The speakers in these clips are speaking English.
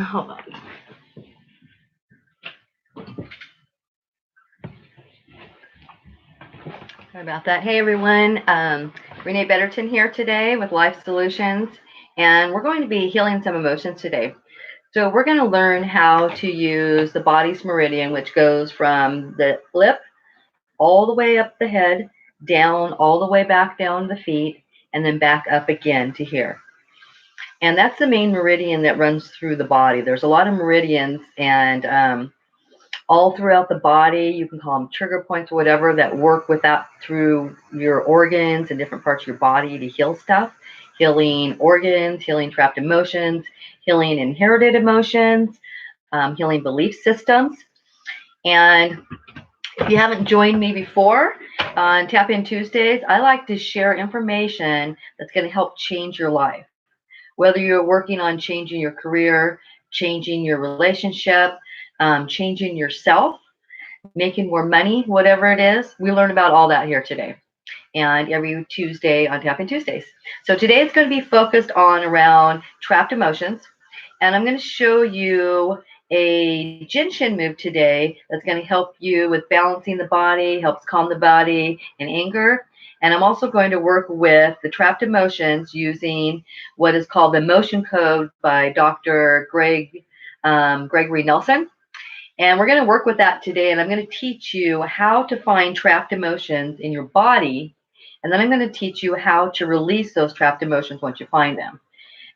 Hold on. Sorry about that. Hey everyone, Rene'e Betterton here today with Life Solutions, and we're going to be healing some emotions today. So we're going to learn how to use the body's meridian, which goes from the lip all the way up the head, down all the way back down the feet, and then back up again to here. And that's the main meridian that runs through the body. There's a lot of meridians, and all throughout the body. You can call them trigger points or whatever that work with that through your organs and different parts of your body to heal stuff. Healing organs, healing trapped emotions, healing inherited emotions, healing belief systems. And if you haven't joined me before on Tap In Tuesdays, I like to share information that's going to help change your life. Whether you're working on changing your career, changing your relationship, changing yourself, making more money, whatever it is, we learn about all that here today. And every Tuesday on Tap In Tuesdays. So today it's going to be focused on around trapped emotions. And I'm going to show you a Jinshin move today that's going to help you with balancing the body, helps calm the body and anger. And I'm also going to work with the trapped emotions using what is called the emotion code by Dr. Gregory Nelson. And we're going to work with that today. And I'm going to teach you how to find trapped emotions in your body. And then I'm going to teach you how to release those trapped emotions once you find them.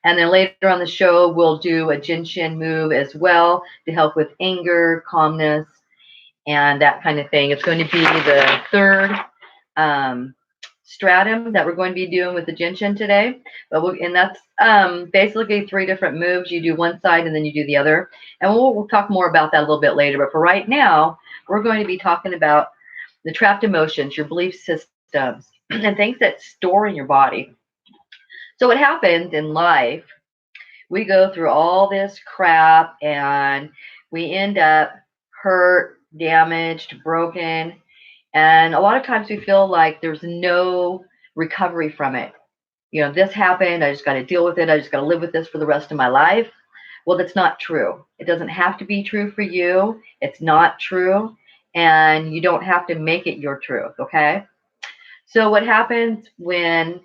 And then later on the show, we'll do a Jinshin move as well to help with anger, calmness, and that kind of thing. It's going to be the third stratum that we're going to be doing with the Jinshin today. And that's basically 3 different moves. You do one side and then you do the other. And we'll talk more about that a little bit later. But for right now, we're going to be talking about the trapped emotions, your belief systems, and things that store in your body. So what happens in life, we go through all this crap and we end up hurt, damaged, broken. And a lot of times we feel like there's no recovery from it. You know, this happened. I just got to deal with it. I just got to live with this for the rest of my life. Well, that's not true. It doesn't have to be true for you. It's not true. And you don't have to make it your truth. Okay. So what happens when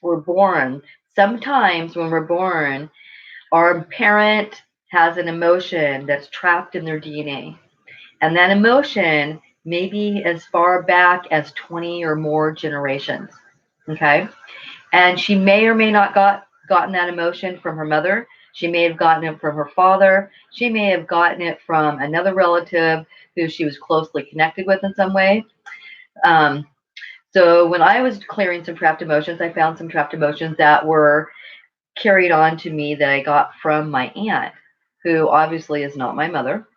we're born? Sometimes when we're born, our parent has an emotion that's trapped in their DNA. And that emotion may be as far back as 20 or more generations. Okay. And she may or may not gotten that emotion from her mother. She may have gotten it from her father. She may have gotten it from another relative who she was closely connected with in some way. So when I was clearing some trapped emotions, I found some trapped emotions that were carried on to me that I got from my aunt, who obviously is not my mother.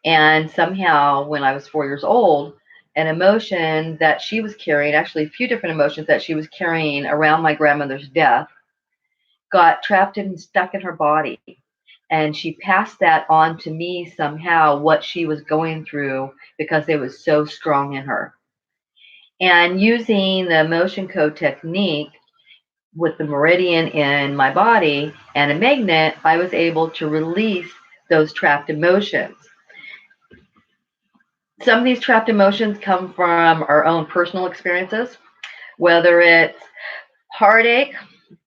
And somehow, when I was 4 years old, an emotion that she was carrying, actually a few different emotions that she was carrying around my grandmother's death, got trapped and stuck in her body. And she passed that on to me somehow, what she was going through, because it was so strong in her. And using the emotion code technique with the meridian in my body and a magnet, I was able to release those trapped emotions. Some of these trapped emotions come from our own personal experiences, whether it's heartache,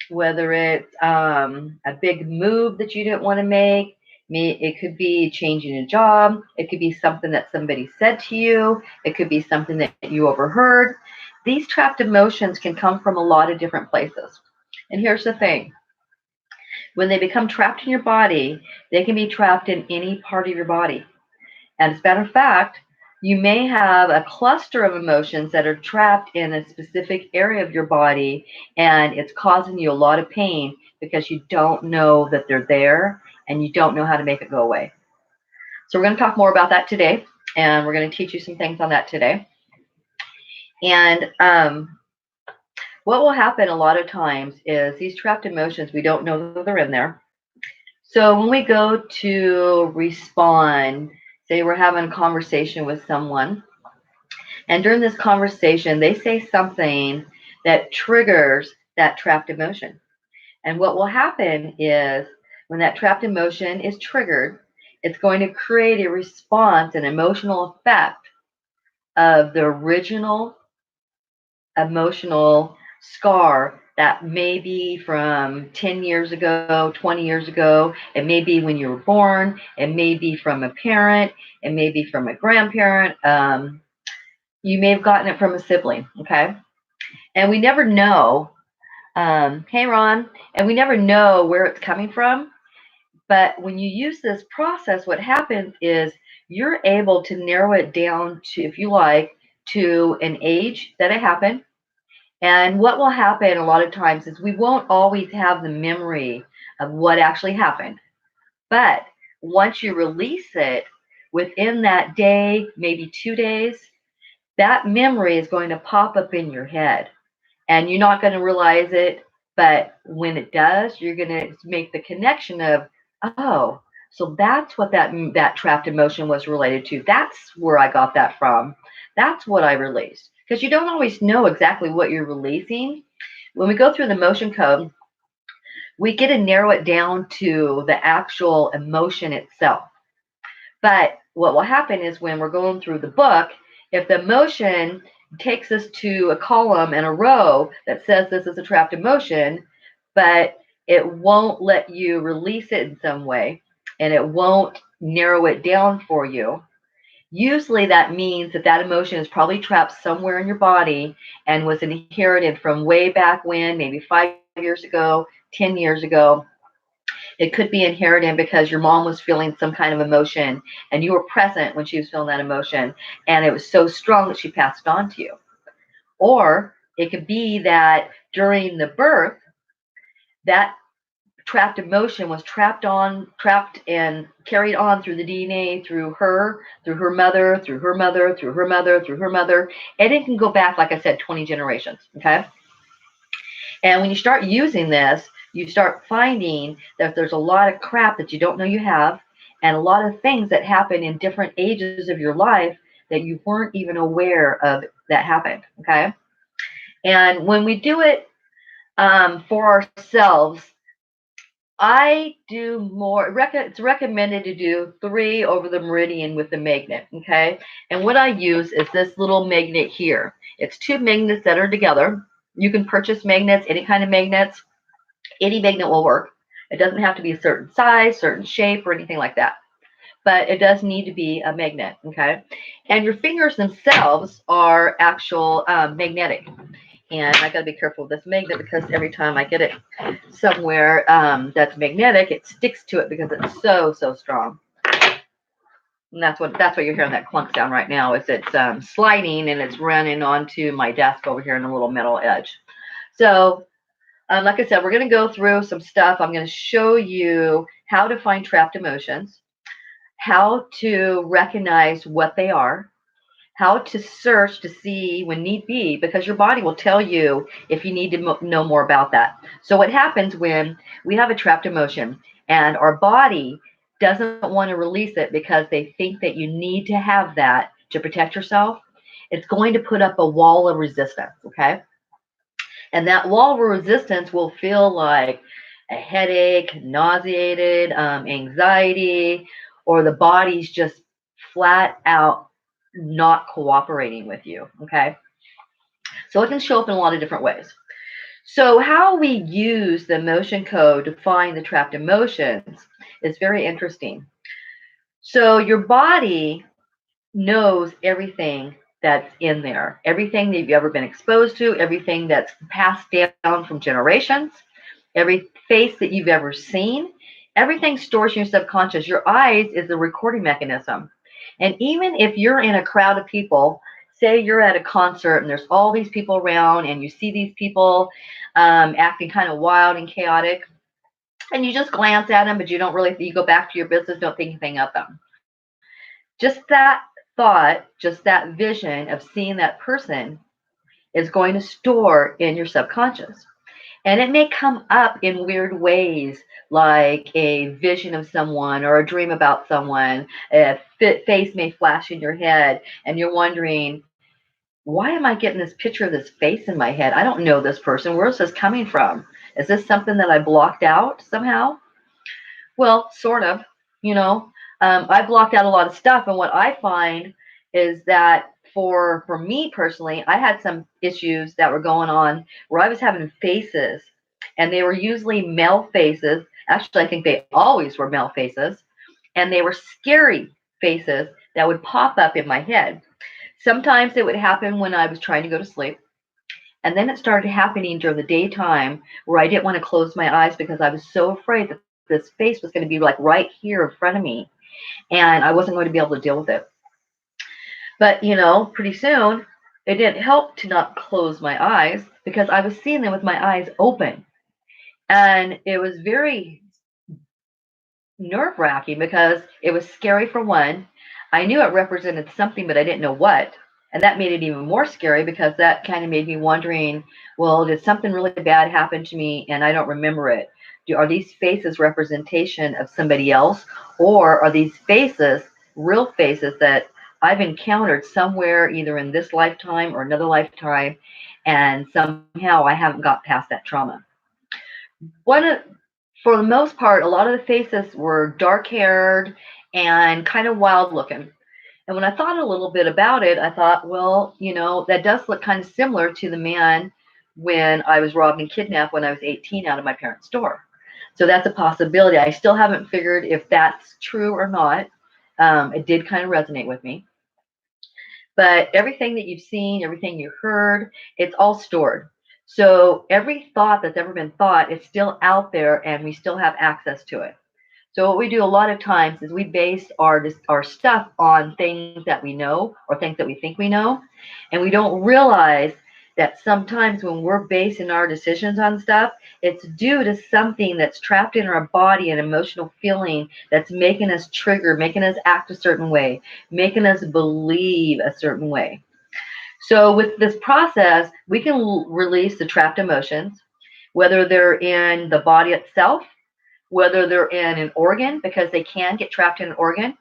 whether it's a big move that you didn't want to make. It could be changing a job. It could be something that somebody said to you. It could be something that you overheard. These trapped emotions can come from a lot of different places. And here's the thing. When they become trapped in your body, they can be trapped in any part of your body. And as a matter of fact, you may have a cluster of emotions that are trapped in a specific area of your body, and it's causing you a lot of pain because you don't know that they're there and you don't know how to make it go away. So we're going to talk more about that today, and we're going to teach you some things on that today. And what will happen a lot of times is these trapped emotions, we don't know that they're in there. So when we go to respond, say we're having a conversation with someone, and during this conversation, they say something that triggers that trapped emotion. And what will happen is When that trapped emotion is triggered, it's going to create a response, an emotional effect of the original emotional scar that may be from 10 years ago, 20 years ago. It may be when you were born. It may be from a parent. It may be from a grandparent. You may have gotten it from a sibling, okay? And we never know. Hey, Ron. And we never know where it's coming from. But when you use this process, what happens is you're able to narrow it down to, if you like, to an age that it happened. And what will happen a lot of times is we won't always have the memory of what actually happened. But once you release it within that day, maybe 2 days, that memory is going to pop up in your head and you're not going to realize it. But when it does, you're going to make the connection of, oh, so that's what that trapped emotion was related to. That's where I got that from. That's what I released. Because you don't always know exactly what you're releasing. When we go through the emotion code, we get to narrow it down to the actual emotion itself. But what will happen is when we're going through the book, if the emotion takes us to a column and a row that says this is a trapped emotion, but it won't let you release it in some way, and it won't narrow it down for you, usually that means that that emotion is probably trapped somewhere in your body and was inherited from way back when, maybe 5 years ago, 10 years ago. It could be inherited because your mom was feeling some kind of emotion and you were present when she was feeling that emotion and it was so strong that she passed it on to you. Or it could be that during the birth, that trapped emotion was trapped and carried on through the DNA, through her mother, through her mother, through her mother, through her mother. And it can go back, like I said, 20 generations. Okay. And when you start using this, you start finding that there's a lot of crap that you don't know you have, and a lot of things that happen in different ages of your life that you weren't even aware of that happened. Okay. And when we do it for ourselves, I do more. It's recommended to do 3 over the meridian with the magnet. Okay. And what I use is this little magnet here. It's 2 magnets that are together. You can purchase magnets, any kind of magnets. Any magnet will work. It doesn't have to be a certain size, certain shape, or anything like that. But it does need to be a magnet. Okay. And your fingers themselves are actual magnetic. And I got to be careful with this magnet because every time I get it somewhere that's magnetic, it sticks to it because it's so strong. And that's what you're hearing that clunk sound right now. Is it's sliding and it's running onto my desk over here in the little metal edge. So like I said, we're going to go through some stuff. I'm going to show you how to find trapped emotions, how to recognize what they are, how to search to see when need be, because your body will tell you if you need to know more about that. So what happens when we have a trapped emotion and our body doesn't want to release it because they think that you need to have that to protect yourself, it's going to put up a wall of resistance, okay? And that wall of resistance will feel like a headache, nauseated, anxiety, or the body's just flat out not cooperating with you. Okay. So it can show up in a lot of different ways. So, how we use the emotion code to find the trapped emotions is very interesting. So, your body knows everything that's in there, everything that you've ever been exposed to, everything that's passed down from generations, every face that you've ever seen, everything stores in your subconscious. Your eyes is a recording mechanism. And even if you're in a crowd of people, say you're at a concert and there's all these people around and you see these people acting kind of wild and chaotic, and you just glance at them, but you don't really, you go back to your business, don't think anything of them. Just that thought, just that vision of seeing that person is going to store in your subconscious. And it may come up in weird ways, like a vision of someone or a dream about someone. A face may flash in your head, and you're wondering, why am I getting this picture of this face in my head? I don't know this person. Where's this coming from? Is this something that I blocked out somehow? Well, sort of, you know. I blocked out a lot of stuff, and what I find is that for me personally, I had some issues that were going on where I was having faces, and they were usually male faces. Actually, I think they always were male faces, and they were scary faces that would pop up in my head. Sometimes it would happen when I was trying to go to sleep. And then it started happening during the daytime where I didn't want to close my eyes because I was so afraid that this face was going to be like right here in front of me and I wasn't going to be able to deal with it. But, pretty soon it didn't help to not close my eyes because I was seeing them with my eyes open. And it was very nerve wracking because it was scary for one. I knew it represented something, but I didn't know what. And that made it even more scary because that kind of made me wondering, well, did something really bad happen to me and I don't remember it? Are these faces representation of somebody else? Or are these faces real faces that I've encountered somewhere either in this lifetime or another lifetime and somehow I haven't got past that trauma? One of For the most part, a lot of the faces were dark haired and kind of wild looking. And when I thought a little bit about it, I thought, well, that does look kind of similar to the man when I was robbed and kidnapped when I was 18 out of my parents' store. So that's a possibility. I still haven't figured if that's true or not. It did kind of resonate with me. But everything that you've seen, everything you heard, it's all stored. So every thought that's ever been thought is still out there and we still have access to it. So what we do a lot of times is we base our stuff on things that we know or things that we think we know, and we don't realize that sometimes when we're basing our decisions on stuff, it's due to something that's trapped in our body, an emotional feeling that's making us trigger, making us act a certain way, making us believe a certain way. So with this process, we can release the trapped emotions, whether they're in the body itself, whether they're in an organ, because they can get trapped in an organ.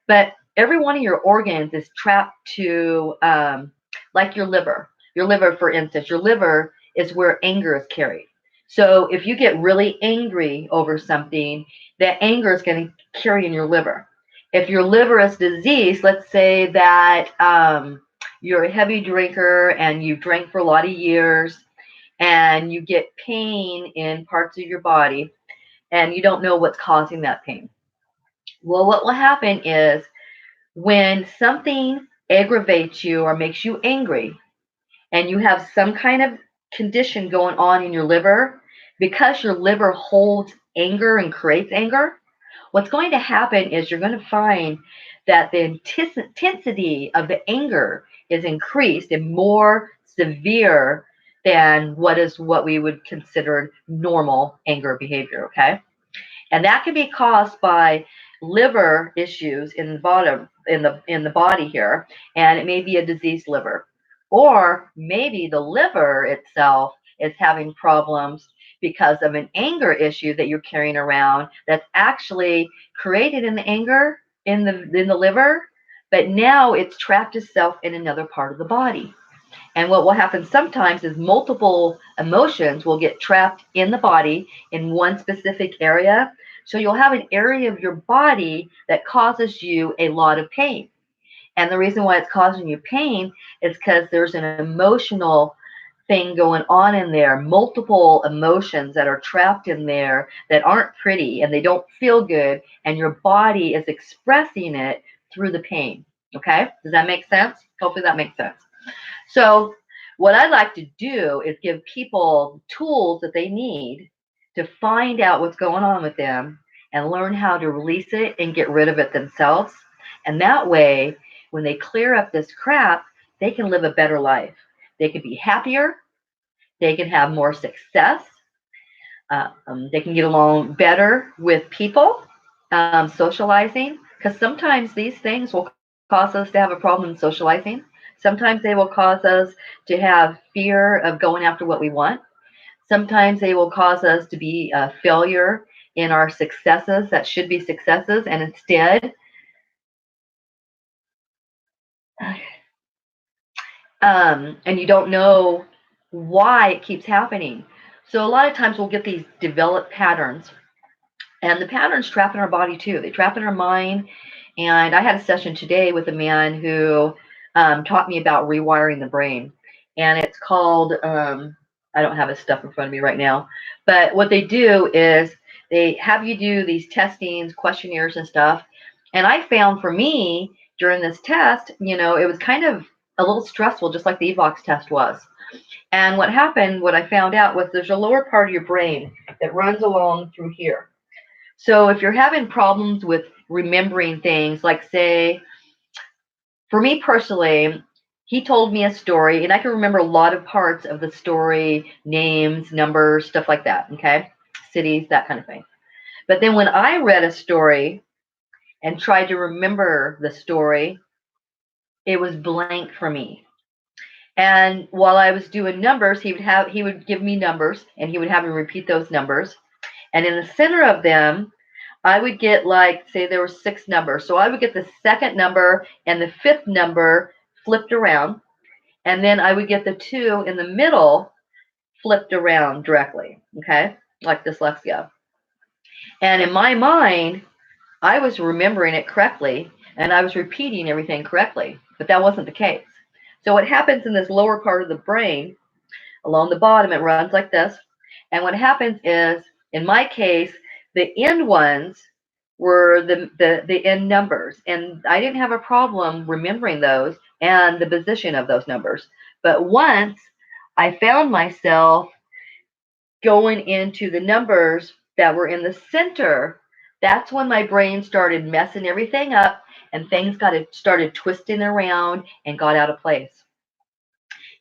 But every one of your organs is trapped to, like your liver. Your liver, for instance, your liver is where anger is carried. So if you get really angry over something, that anger is going to carry in your liver. If your liver is diseased, let's say that you're a heavy drinker and you've drank for a lot of years and you get pain in parts of your body, and you don't know what's causing that pain. Well, what will happen is when something aggravates you or makes you angry, and you have some kind of condition going on in your liver, because your liver holds anger and creates anger, what's going to happen is you're going to find that the intensity of the anger is increased and more severe than what we would consider normal anger behavior. Okay. And that can be caused by liver issues in the bottom in the body here, and it may be a diseased liver, or maybe the liver itself is having problems because of an anger issue that you're carrying around that's actually created in the anger in the liver, but now it's trapped itself in another part of the body. And what will happen sometimes is multiple emotions will get trapped in the body in one specific area. So you'll have an area of your body that causes you a lot of pain. And the reason why it's causing you pain is because there's an emotional thing going on in there, multiple emotions that are trapped in there that aren't pretty and they don't feel good, and your body is expressing it through the pain. Okay? Does that make sense? Hopefully that makes sense. So, what I like to do is give people tools that they need to find out what's going on with them and learn how to release it and get rid of it themselves. And that way, when they clear up this crap, they can live a better life. They can be happier, they can have more success, they can get along better with people, socializing, because sometimes these things will cause us to have a problem in socializing. Sometimes they will cause us to have fear of going after what we want. Sometimes they will cause us to be a failure in our successes that should be successes, and instead, and you don't know why it keeps happening. So a lot of times we'll get these developed patterns And the patterns trap in our body too. They trap in our mind. And I had a session today with a man who taught me about rewiring the brain. And it's called, I don't have his stuff in front of me right now, but what they do is they have you do these testings, questionnaires, and stuff. And I found for me during this test, it was kind of a little stressful, just like the EVOX test was. And what happened, what I found out was there's a lower part of your brain that runs along through here. So if you're having problems with remembering things, like say, for me personally, he told me a story and I can remember a lot of parts of the story, names, numbers, stuff like that, okay? Cities, that kind of thing. But then when I read a story and tried to remember the story, it was blank for me. And while I was doing numbers, he would give me numbers and he would have me repeat those numbers. And in the center of them, I would get, like, say there were 6 numbers. So I would get the second number and the 5th number flipped around. And then I would get the 2 in the middle flipped around directly. Okay. Like dyslexia. And in my mind, I was remembering it correctly and I was repeating everything correctly, but that wasn't the case. So what happens in this lower part of the brain, along the bottom, it runs like this. And what happens is, in my case, the end ones were the end numbers. And I didn't have a problem remembering those and the position of those numbers. But once I found myself going into the numbers that were in the center, that's when my brain started messing everything up and things started twisting around and got out of place.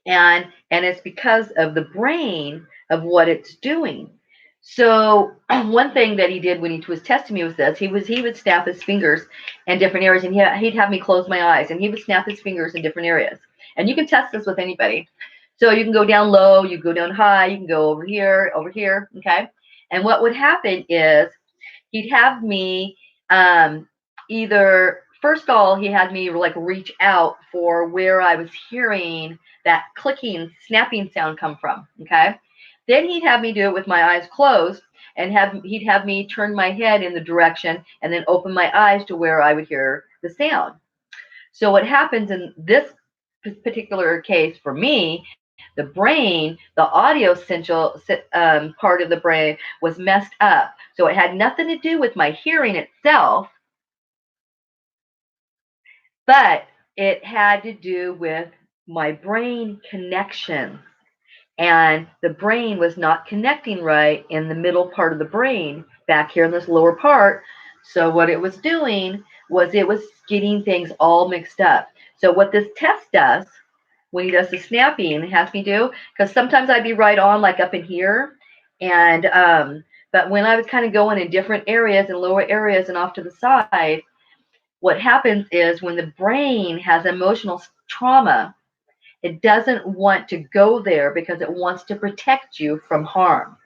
And it's because of the brain of what it's doing. So one thing that he did when he was testing me was this: he would snap his fingers in different areas, and he'd have me close my eyes, and he would snap his fingers in different areas. And you can test this with anybody. So you can go down low, you can go down high, you can go over here, okay. And what would happen is he'd have me either, first of all, he had me like reach out for where I was hearing that clicking, snapping sound come from. Okay. Then he'd have me do it with my eyes closed, and he'd have me turn my head in the direction and then open my eyes to where I would hear the sound. So what happens in this particular case for me, the brain, the audio central part of the brain was messed up. So it had nothing to do with my hearing itself, but it had to do with my brain connection. And the brain was not connecting right in the middle part of the brain back here in this lower part. So what it was doing was it was getting things all mixed up. So what this test does, when he does the snapping, it has me do, because sometimes I'd be right on, like up in here, and but when I was kind of going in different areas and lower areas and off to the side, what happens is when the brain has emotional trauma, it doesn't want to go there because it wants to protect you from harm.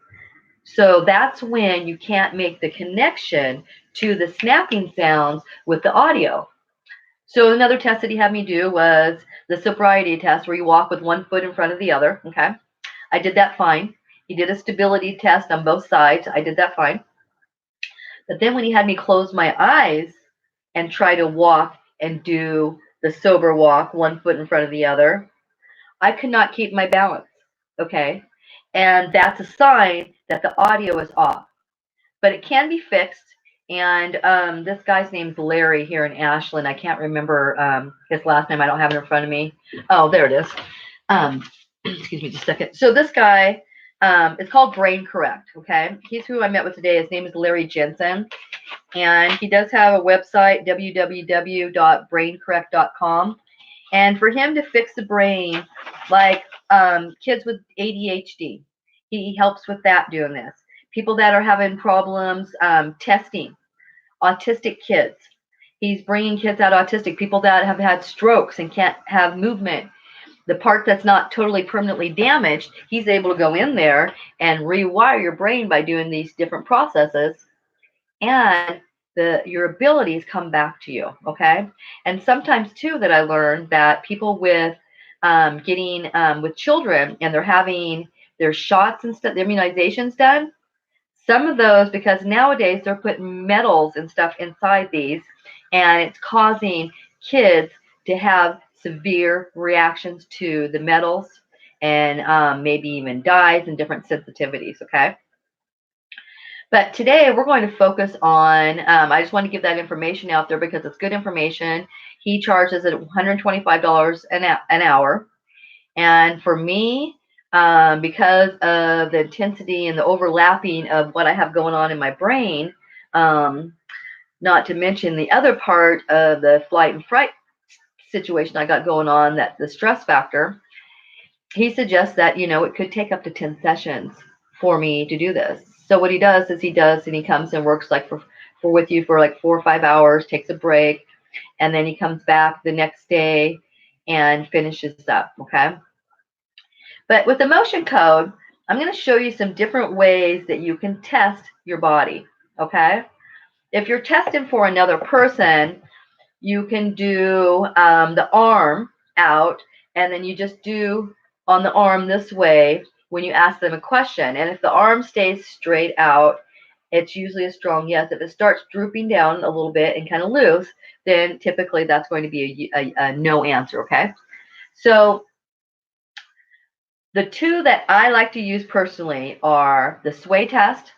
So that's when you can't make the connection to the snapping sounds with the audio. So another test that he had me do was the sobriety test, where you walk with one foot in front of the other. Okay. I did that fine. He did a stability test on both sides. I did that fine. But then when he had me close my eyes and try to walk and do the sober walk, one foot in front of the other, I could not keep my balance. Okay. And that's a sign that the audio is off. But it can be fixed. And this guy's name's Larry here in Ashland. I can't remember his last name. I don't have it in front of me. Oh, there it is. Excuse me just a second. So this guy, it's called Brain Correct. Okay. He's who I met with today. His name is Larry Jensen. And he does have a website, www.braincorrect.com. And for him to fix the brain, like kids with ADHD, he helps with that, doing this. People that are having problems testing, autistic kids. He's bringing kids out autistic, people that have had strokes and can't have movement. The part that's not totally permanently damaged, he's able to go in there and rewire your brain by doing these different processes. And your abilities come back to you, okay? And sometimes too that I learned that people with with children, and they're having their shots and stuff, their immunizations done, Some of those, because nowadays they're putting metals and stuff inside these, and it's causing kids to have severe reactions to the metals and maybe even dyes and different sensitivities, okay? But today we're going to focus on, I just want to give that information out there because it's good information. He charges at $125 an hour. And for me, because of the intensity and the overlapping of what I have going on in my brain, not to mention the other part of the flight and fright situation I got going on, that the stress factor, he suggests that, it could take up to 10 sessions for me to do this. So what he does is he comes and works like for with you for like 4 or 5 hours, takes a break, and then he comes back the next day and finishes up, okay? But with emotion code, I'm going to show you some different ways that you can test your body, okay? If you're testing for another person, you can do the arm out, and then you just do on the arm this way when you ask them a question. And if the arm stays straight out, it's usually a strong yes. If it starts drooping down a little bit and kind of loose, then typically that's going to be a no answer, okay? So the two that I like to use personally are the sway test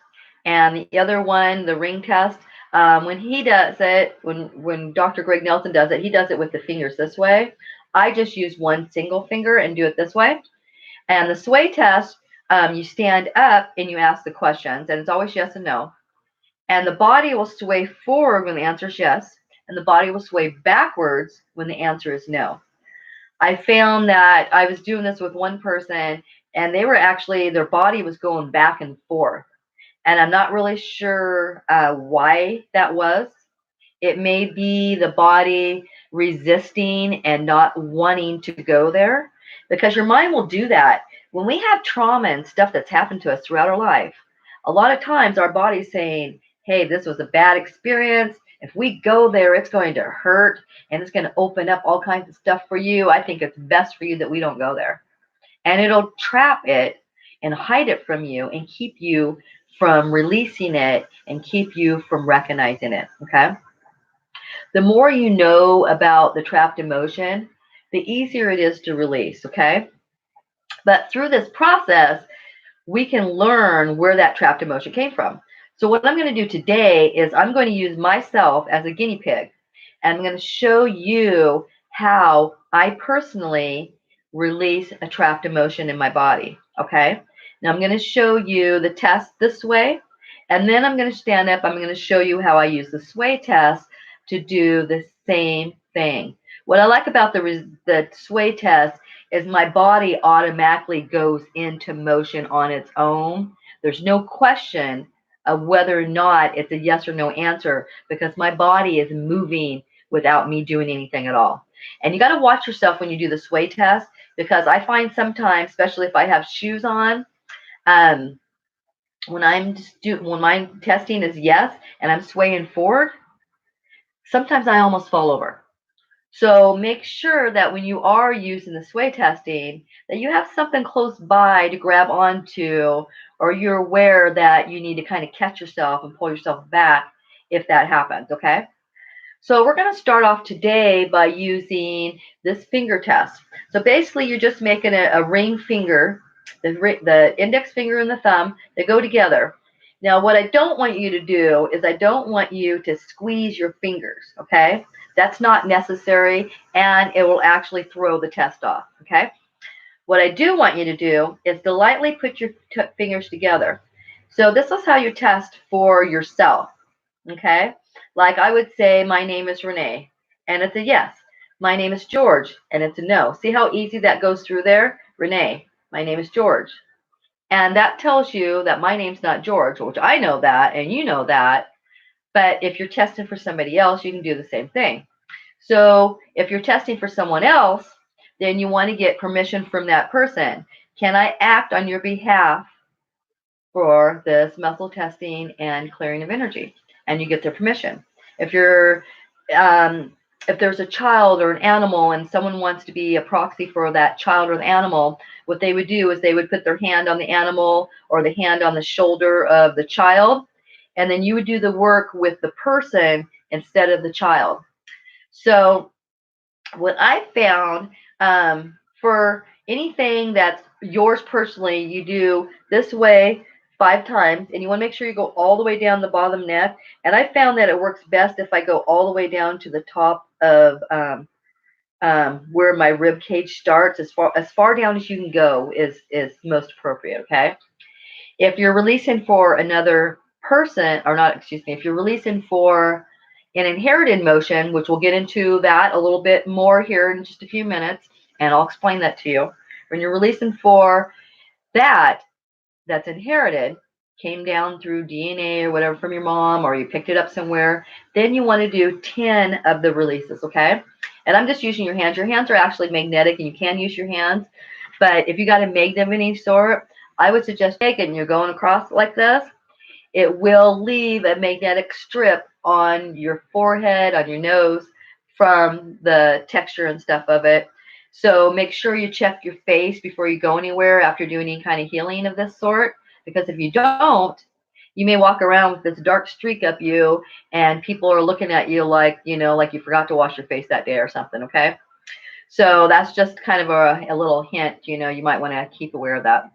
and the other one, the ring test. When he does it, when Dr. Greg Nelson does it, he does it with the fingers this way. I just use one single finger and do it this way. And the sway test, you stand up and you ask the questions, and it's always yes and no. And the body will sway forward when the answer is yes, and the body will sway backwards when the answer is no. I found that I was doing this with one person, and they were actually, their body was going back and forth. And I'm not really sure why that was. It may be the body resisting and not wanting to go there, because your mind will do that. When we have trauma and stuff that's happened to us throughout our life, a lot of times our body's saying, hey, this was a bad experience. If we go there, it's going to hurt and it's going to open up all kinds of stuff for you. I think it's best for you that we don't go there. And it'll trap it and hide it from you and keep you from releasing it and keep you from recognizing it, okay? The more you know about the trapped emotion, the easier it is to release, okay? But through this process, we can learn where that trapped emotion came from. So what I'm going to do today is I'm going to use myself as a guinea pig. And I'm going to show you how I personally release a trapped emotion in my body. Okay. Now I'm going to show you the test this way. And then I'm going to stand up. I'm going to show you how I use the sway test to do the same thing. What I like about the sway test is my body automatically goes into motion on its own. There's no question of whether or not it's a yes or no answer, because my body is moving without me doing anything at all. And you got to watch yourself when you do the sway test, because I find sometimes, especially if I have shoes on, when my testing is yes and I'm swaying forward, sometimes I almost fall over. So make sure that when you are using the sway testing, that you have something close by to grab onto, or you're aware that you need to kind of catch yourself and pull yourself back if that happens, okay? So we're going to start off today by using this finger test. So basically you're just making a ring finger, the index finger and the thumb, they go together. Now what I don't want you to do is I don't want you to squeeze your fingers, okay? That's not necessary, and it will actually throw the test off, okay? What I do want you to do is to lightly put your fingers together. So this is how you test for yourself, okay? Like I would say, my name is Rene'e, and it's a yes. My name is George, and it's a no. See how easy that goes through there? Rene'e, my name is George. And that tells you that my name's not George, which I know that, and you know that. But if you're testing for somebody else, you can do the same thing. So if you're testing for someone else, then you want to get permission from that person. Can I act on your behalf for this muscle testing and clearing of energy? And you get their permission. If you're if there's a child or an animal and someone wants to be a proxy for that child or the animal, what they would do is they would put their hand on the animal or the hand on the shoulder of the child, and then you would do the work with the person instead of the child. So what I found, for anything that's yours personally, you do this way 5 times, and you want to make sure you go all the way down the bottom neck. And I found that it works best if I go all the way down to the top of where my rib cage starts. As far down as you can go is most appropriate. Okay. If you're releasing for another person, or not, excuse me, if you're releasing for an inherited motion, which we'll get into that a little bit more here in just a few minutes, and I'll explain that to you. When you're releasing for that's inherited, came down through DNA or whatever from your mom, or you picked it up somewhere, then you want to do 10 of the releases, okay? And I'm just using your hands. Your hands are actually magnetic, and you can use your hands. But if you got a magnet of any sort, I would suggest take it and you're going across like this. It will leave a magnetic strip on your forehead, on your nose, from the texture and stuff of it. So make sure you check your face before you go anywhere after doing any kind of healing of this sort, because if you don't, you may walk around with this dark streak up you, and people are looking at you like, like you forgot to wash your face that day or something, okay? So that's just kind of a little hint, you might want to keep aware of that.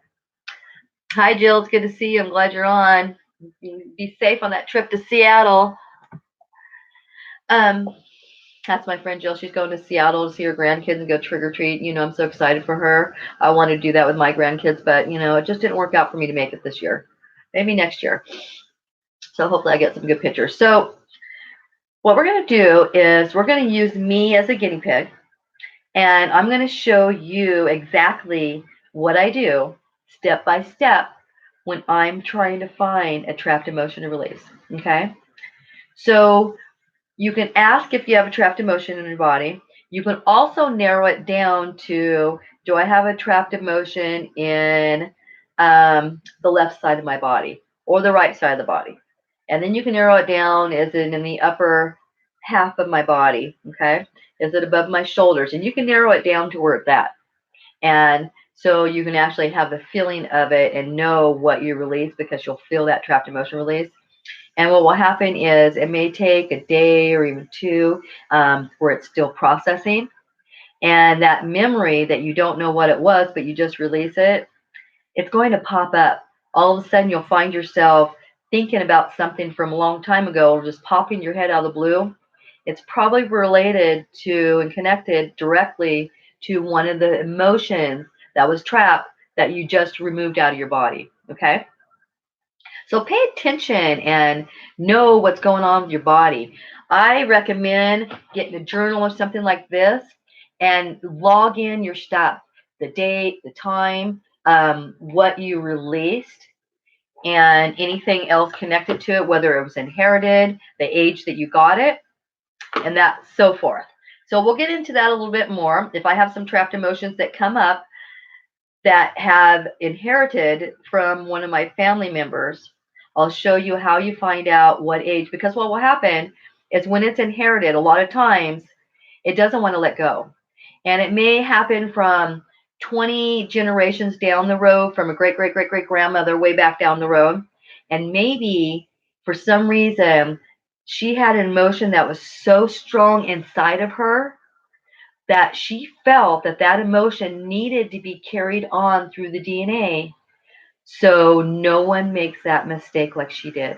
Hi, Jill. It's good to see you. I'm glad you're on. Be safe on that trip to Seattle. Um, that's my friend Jill. She's going to Seattle to see her grandkids and go trick or treat. I'm so excited for her. I wanted to do that with my grandkids, but it just didn't work out for me to make it this year. Maybe next year. So hopefully I get some good pictures. So what we're going to do is we're going to use me as a guinea pig, and I'm going to show you exactly what I do step by step when I'm trying to find a trapped emotion to release. Okay? So you can ask if you have a trapped emotion in your body. You can also narrow it down to, do I have a trapped emotion in the left side of my body or the right side of the body? And then you can narrow it down, is it in the upper half of my body? Okay. Is it above my shoulders? And you can narrow it down to where it's at. And so you can actually have the feeling of it and know what you release, because you'll feel that trapped emotion release. And what will happen is it may take a day or even two, where it's still processing. And that memory that you don't know what it was, but you just release it, it's going to pop up. All of a sudden, you'll find yourself thinking about something from a long time ago, or just popping your head out of the blue. It's probably related to and connected directly to one of the emotions that was trapped that you just removed out of your body. Okay? So pay attention and know what's going on with your body. I recommend getting a journal or something like this and log in your stuff, the date, the time, what you released, and anything else connected to it, whether it was inherited, the age that you got it, and that so forth. So we'll get into that a little bit more. If I have some trapped emotions that come up that have inherited from one of my family members, I'll show you how you find out what age, because what will happen is when it's inherited, a lot of times it doesn't want to let go. And it may happen from 20 generations down the road, from a great, great, great, great grandmother way back down the road. And maybe for some reason, she had an emotion that was so strong inside of her that she felt that that emotion needed to be carried on through the DNA, so no one makes that mistake like she did,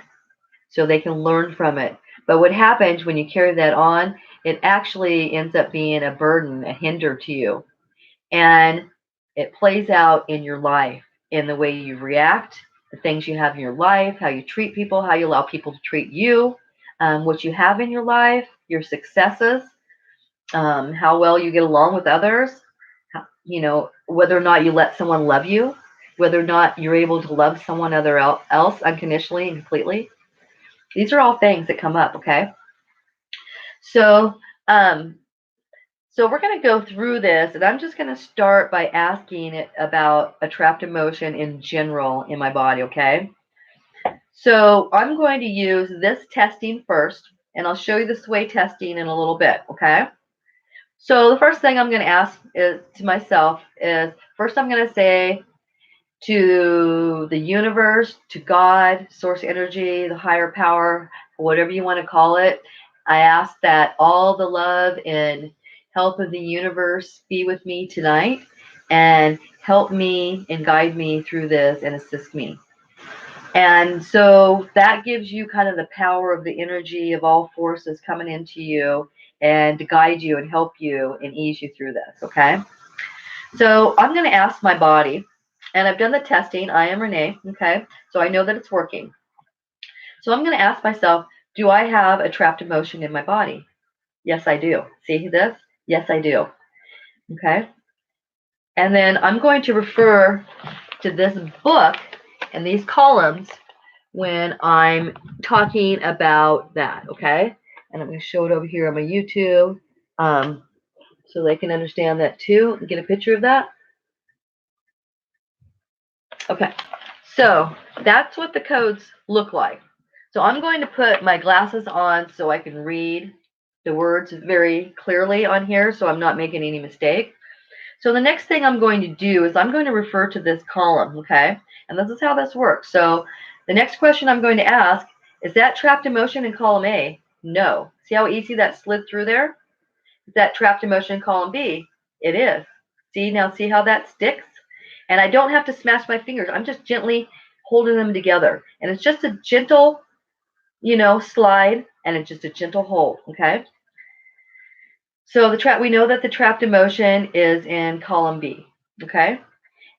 so they can learn from it. But what happens when you carry that on, it actually ends up being a burden, a hinder to you. And it plays out in your life, in the way you react, the things you have in your life, how you treat people, how you allow people to treat you, what you have in your life, your successes, how well you get along with others, whether or not you let someone love you, whether or not you're able to love someone else unconditionally and completely. These are all things that come up, okay? So, so we're going to go through this, and I'm just going to start by asking it about a trapped emotion in general in my body, okay? So I'm going to use this testing first. and I'll show you the sway testing in a little bit, okay? So the first thing I'm going to ask is to myself is, first I'm going to say to the universe, to God, source energy, the higher power, whatever you want to call it, I ask that all the love and help of the universe be with me tonight and help me and guide me through this and assist me. And so that gives you kind of the power of the energy of all forces coming into you and to guide you and help you and ease you through this, okay? So I'm going to ask my body, and I've done the testing. I am Rene'e, okay? So I know that it's working. So I'm going to ask myself, do I have a trapped emotion in my body? Yes, I do. See this? Yes, I do. Okay? And then I'm going to refer to this book and these columns when I'm talking about that, okay? And I'm going to show it over here on my YouTube so they can understand that too. Get a picture of that. Okay, so that's what the codes look like. So I'm going to put my glasses on so I can read the words very clearly on here so I'm not making any mistake. So the next thing I'm going to do is I'm going to refer to this column, okay? And this is how this works. So the next question I'm going to ask, is that trapped emotion in column A? No. See how easy that slid through there? Is that trapped emotion in column B? It is. See, now see how that sticks? And I don't have to smash my fingers. I'm just gently holding them together. And it's just a gentle, slide, and it's just a gentle hold, okay? So we know that the trapped emotion is in column B, okay?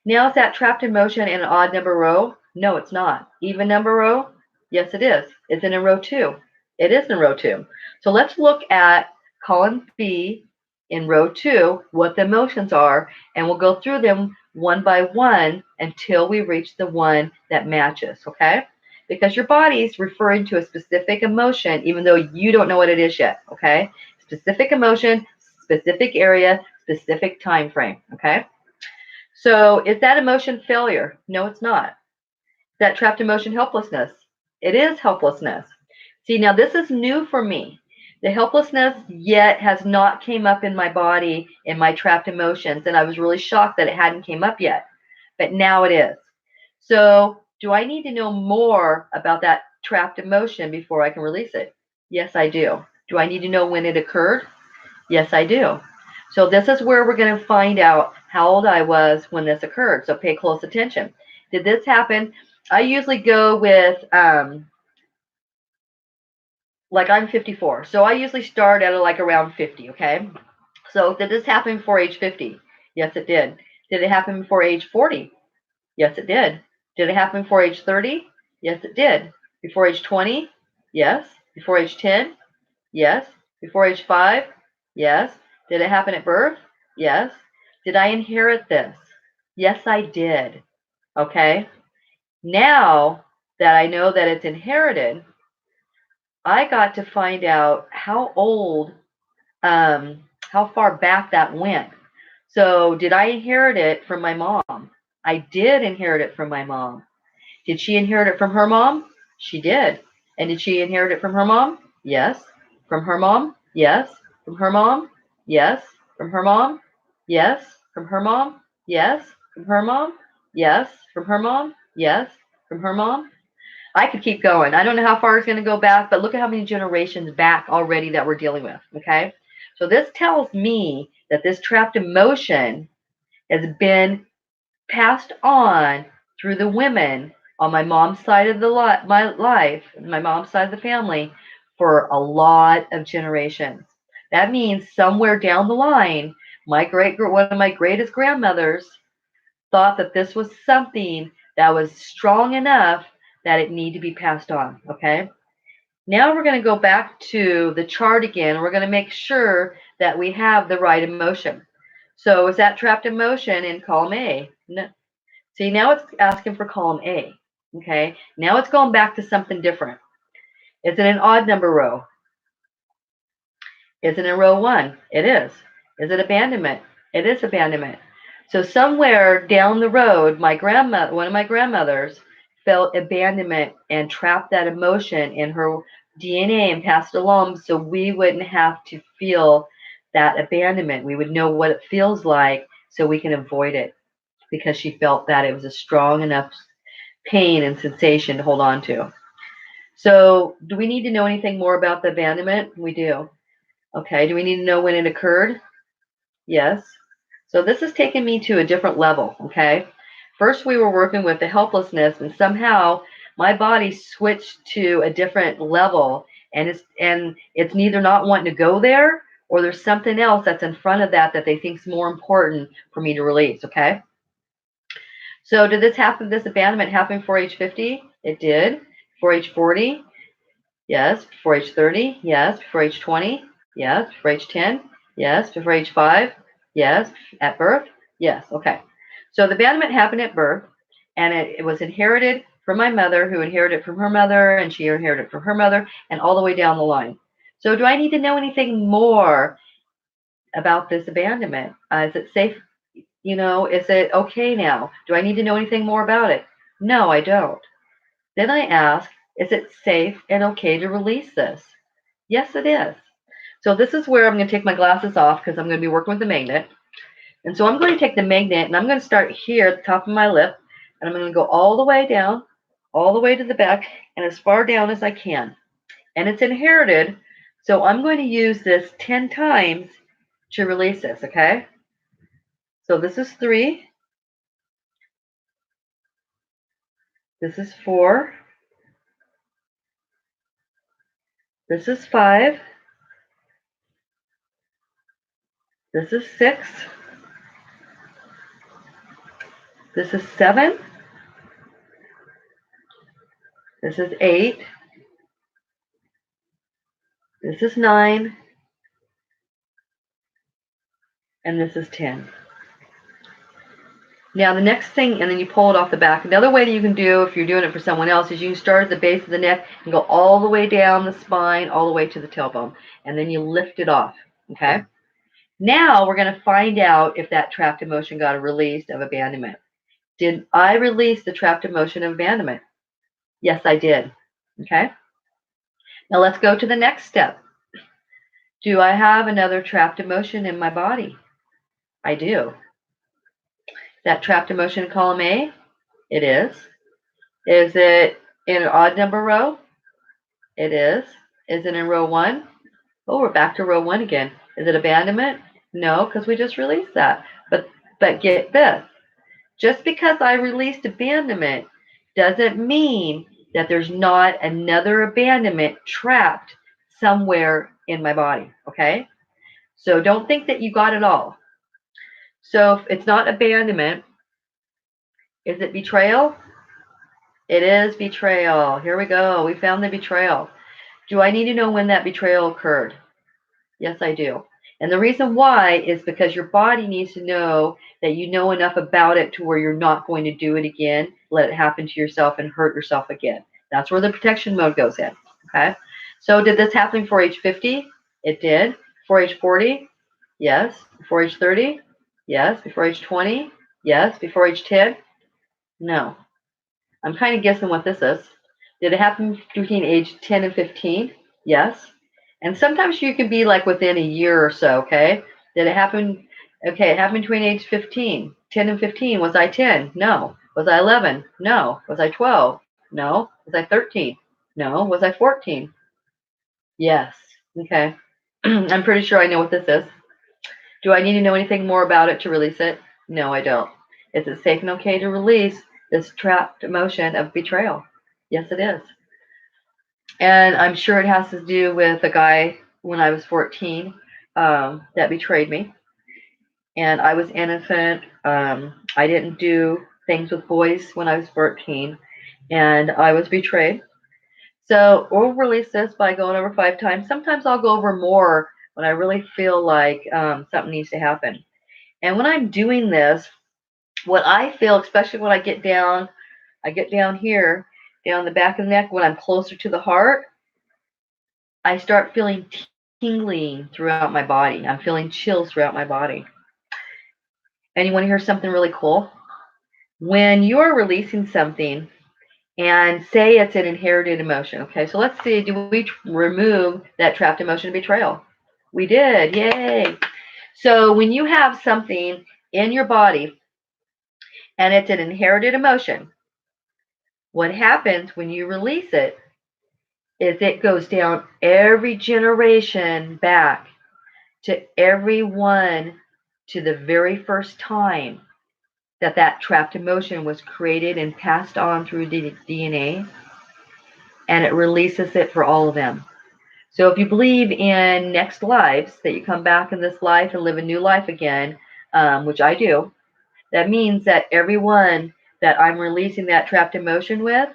Now is that trapped emotion in an odd number row? No, it's not. Even number row? Yes, it is. It's in row 2. It is in row 2. So let's look at column B in row 2, what the emotions are, and we'll go through them one by one until we reach the one that matches, okay? Because your body's referring to a specific emotion, even though you don't know what it is yet, okay? Specific emotion, specific area, specific time frame, okay? So is that emotion failure? No, it's not. Is that trapped emotion helplessness? It is helplessness. See, now this is new for me. The helplessness yet has not came up in my body in my trapped emotions, and I was really shocked that it hadn't came up yet, but now it is. So do I need to know more about that trapped emotion before I can release it? Yes, I do. Do I need to know when it occurred? Yes, I do. So this is where we're going to find out how old I was when this occurred. So pay close attention. Did this happen? I usually go with, like I'm 54. So I usually start at like around 50, okay? So did this happen before age 50? Yes, it did. Did it happen before age 40? Yes, it did. Did it happen before age 30? Yes, it did. Before age 20? Yes. Before age 10? Yes. Before age 5? Yes. Did it happen at birth? Yes. Did I inherit this? Yes, I did. Okay. Now that I know that it's inherited, I got to find out how old, how far back that went. So did I inherit it from my mom? I did inherit it from my mom. Did she inherit it from her mom? She did. And did she inherit it from her mom? Yes. From her mom? Yes. From her mom? Yes. From her mom? Yes. From her mom? Yes. From her mom? Yes. From her mom? Yes. From her mom? I could keep going. I don't know how far it's going to go back, but look at how many generations back already that we're dealing with, okay? So this tells me that this trapped emotion has been passed on through the women on my mom's side of my life, my mom's side of the family, for a lot of generations. That means somewhere down the line, one of my greatest grandmothers thought that this was something that was strong enough that it need to be passed on. Okay. Now we're going to go back to the chart again. We're going to make sure that we have the right emotion. So is that trapped emotion in column A? No. See, now it's asking for column A. Okay. Now it's going back to something different. Is it an odd number row? Is it in row 1? It is. Is it abandonment? It is abandonment. So somewhere down the road, one of my grandmothers felt abandonment and trapped that emotion in her DNA and pass it along so we wouldn't have to feel that abandonment. We would know what it feels like so we can avoid it because she felt that it was a strong enough pain and sensation to hold on to. So, do we need to know anything more about the abandonment? We do. Okay. Do we need to know when it occurred? Yes. So, this has taken me to a different level. Okay. First, we were working with the helplessness, and somehow my body switched to a different level, and it's neither not wanting to go there or there's something else that's in front of that that they think is more important for me to release. Okay. So, did this happen? This abandonment happen before age 50? It did. Before age 40? Yes. Before age 30? Yes. Before age 20? Yes. Before age 10? Yes. Before age 5? Yes. At birth? Yes. Okay. So the abandonment happened at birth, and it was inherited from my mother, who inherited from her mother, and she inherited from her mother, and all the way down the line. So do I need to know anything more about this abandonment? Is it safe? Is it okay now? Do I need to know anything more about it? No, I don't. Then I ask, is it safe and okay to release this? Yes, it is. So this is where I'm going to take my glasses off because I'm going to be working with the magnet. And so I'm going to take the magnet and I'm going to start here at the top of my lip. And I'm going to go all the way down, all the way to the back, and as far down as I can. And it's inherited. So I'm going to use this 10 times to release this, okay? So this is 3. This is 4. This is 5. This is 6. This is 7. This is 8. This is 9. And this is 10. Now the next thing, and then you pull it off the back. Another way that you can do if you're doing it for someone else is you can start at the base of the neck and go all the way down the spine, all the way to the tailbone. And then you lift it off, okay? Now we're going to find out if that trapped emotion got released of abandonment. Did I release the trapped emotion of abandonment? Yes, I did, okay? Now let's go to the next step. Do I have another trapped emotion in my body? I do. That trapped emotion in column A? It is. Is it in an odd number row? It is. Is it in row 1? Oh, we're back to row 1 again. Is it abandonment? No, because we just released that. But get this. Just because I released abandonment doesn't mean that there's not another abandonment trapped somewhere in my body, okay? So don't think that you got it all. So if it's not abandonment, is it betrayal? It is betrayal. Here we go. We found the betrayal. Do I need to know when that betrayal occurred? Yes, I do. And the reason why is because your body needs to know that you know enough about it to where you're not going to do it again, let it happen to yourself and hurt yourself again. That's where the protection mode goes in. Okay. So did this happen before age 50? It did. Before age 40? Yes. Before age 30? Yes. Before age 20? Yes. Before age 10? No. I'm kind of guessing what this is. Did it happen between age 10 and 15? Yes. And sometimes you can be like within a year or so, okay? Did it happen? Okay, it happened between age 15. 10 and 15. Was I 10? No. Was I 11? No. Was I 12? No. Was I 13? No. Was I 14? Yes. Okay. I'm pretty sure I know what this is. Do I need to know anything more about it to release it? No, I don't. Is it safe and okay to release this trapped emotion of betrayal? Yes, it is. And I'm sure it has to do with a guy when I was 14 that betrayed me. And I was innocent. I didn't do things with boys when I was 14, and I was betrayed. So we'll release this by going over 5 times. Sometimes I'll go over more when I really feel like something needs to happen. And when I'm doing this, what I feel, especially when I get down here, down the back of the neck, when I'm closer to the heart, I start feeling tingling throughout my body. I'm feeling chills throughout my body. And you want to hear something really cool? When you're releasing something, and say it's an inherited emotion. Okay, so let's see, do we remove that trapped emotion of betrayal? We did, yay. So when you have something in your body and it's an inherited emotion, what happens when you release it is it goes down every generation back to everyone to the very first time that that trapped emotion was created and passed on through the DNA, and it releases it for all of them. So if you believe in next lives, that you come back in this life and live a new life again, which I do, that means that everyone that I'm releasing that trapped emotion with,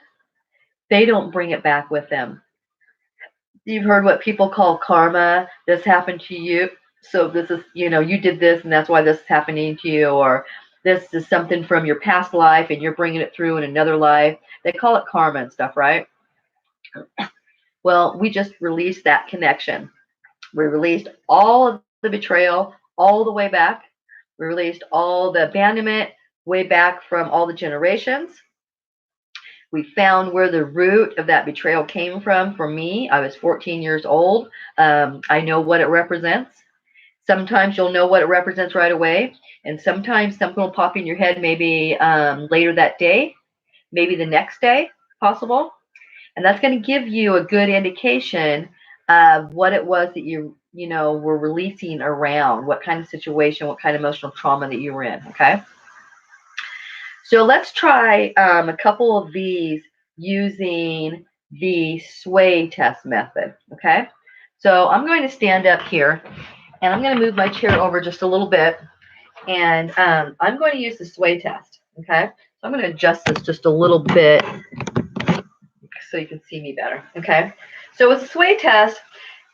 they don't bring it back with them. You've heard what people call karma. This happened to you. So this is, you did this and that's why this is happening to you. Or this is something from your past life and you're bringing it through in another life. They call it karma and stuff, right? Well, we just released that connection. We released all of the betrayal all the way back. We released all the abandonment way back from all the generations. We found where the root of that betrayal came from. For me, I was 14 years old. I know what it represents. Sometimes you'll know what it represents right away, and sometimes something will pop in your head maybe later that day, maybe the next day, possible. And that's going to give you a good indication of what it was that you were releasing around, what kind of situation, what kind of emotional trauma that you were in. Okay. So let's try a couple of these using the sway test method. Okay. So I'm going to stand up here and I'm going to move my chair over just a little bit. And I'm going to use the sway test. Okay. So I'm going to adjust this just a little bit so you can see me better. Okay. So with the sway test,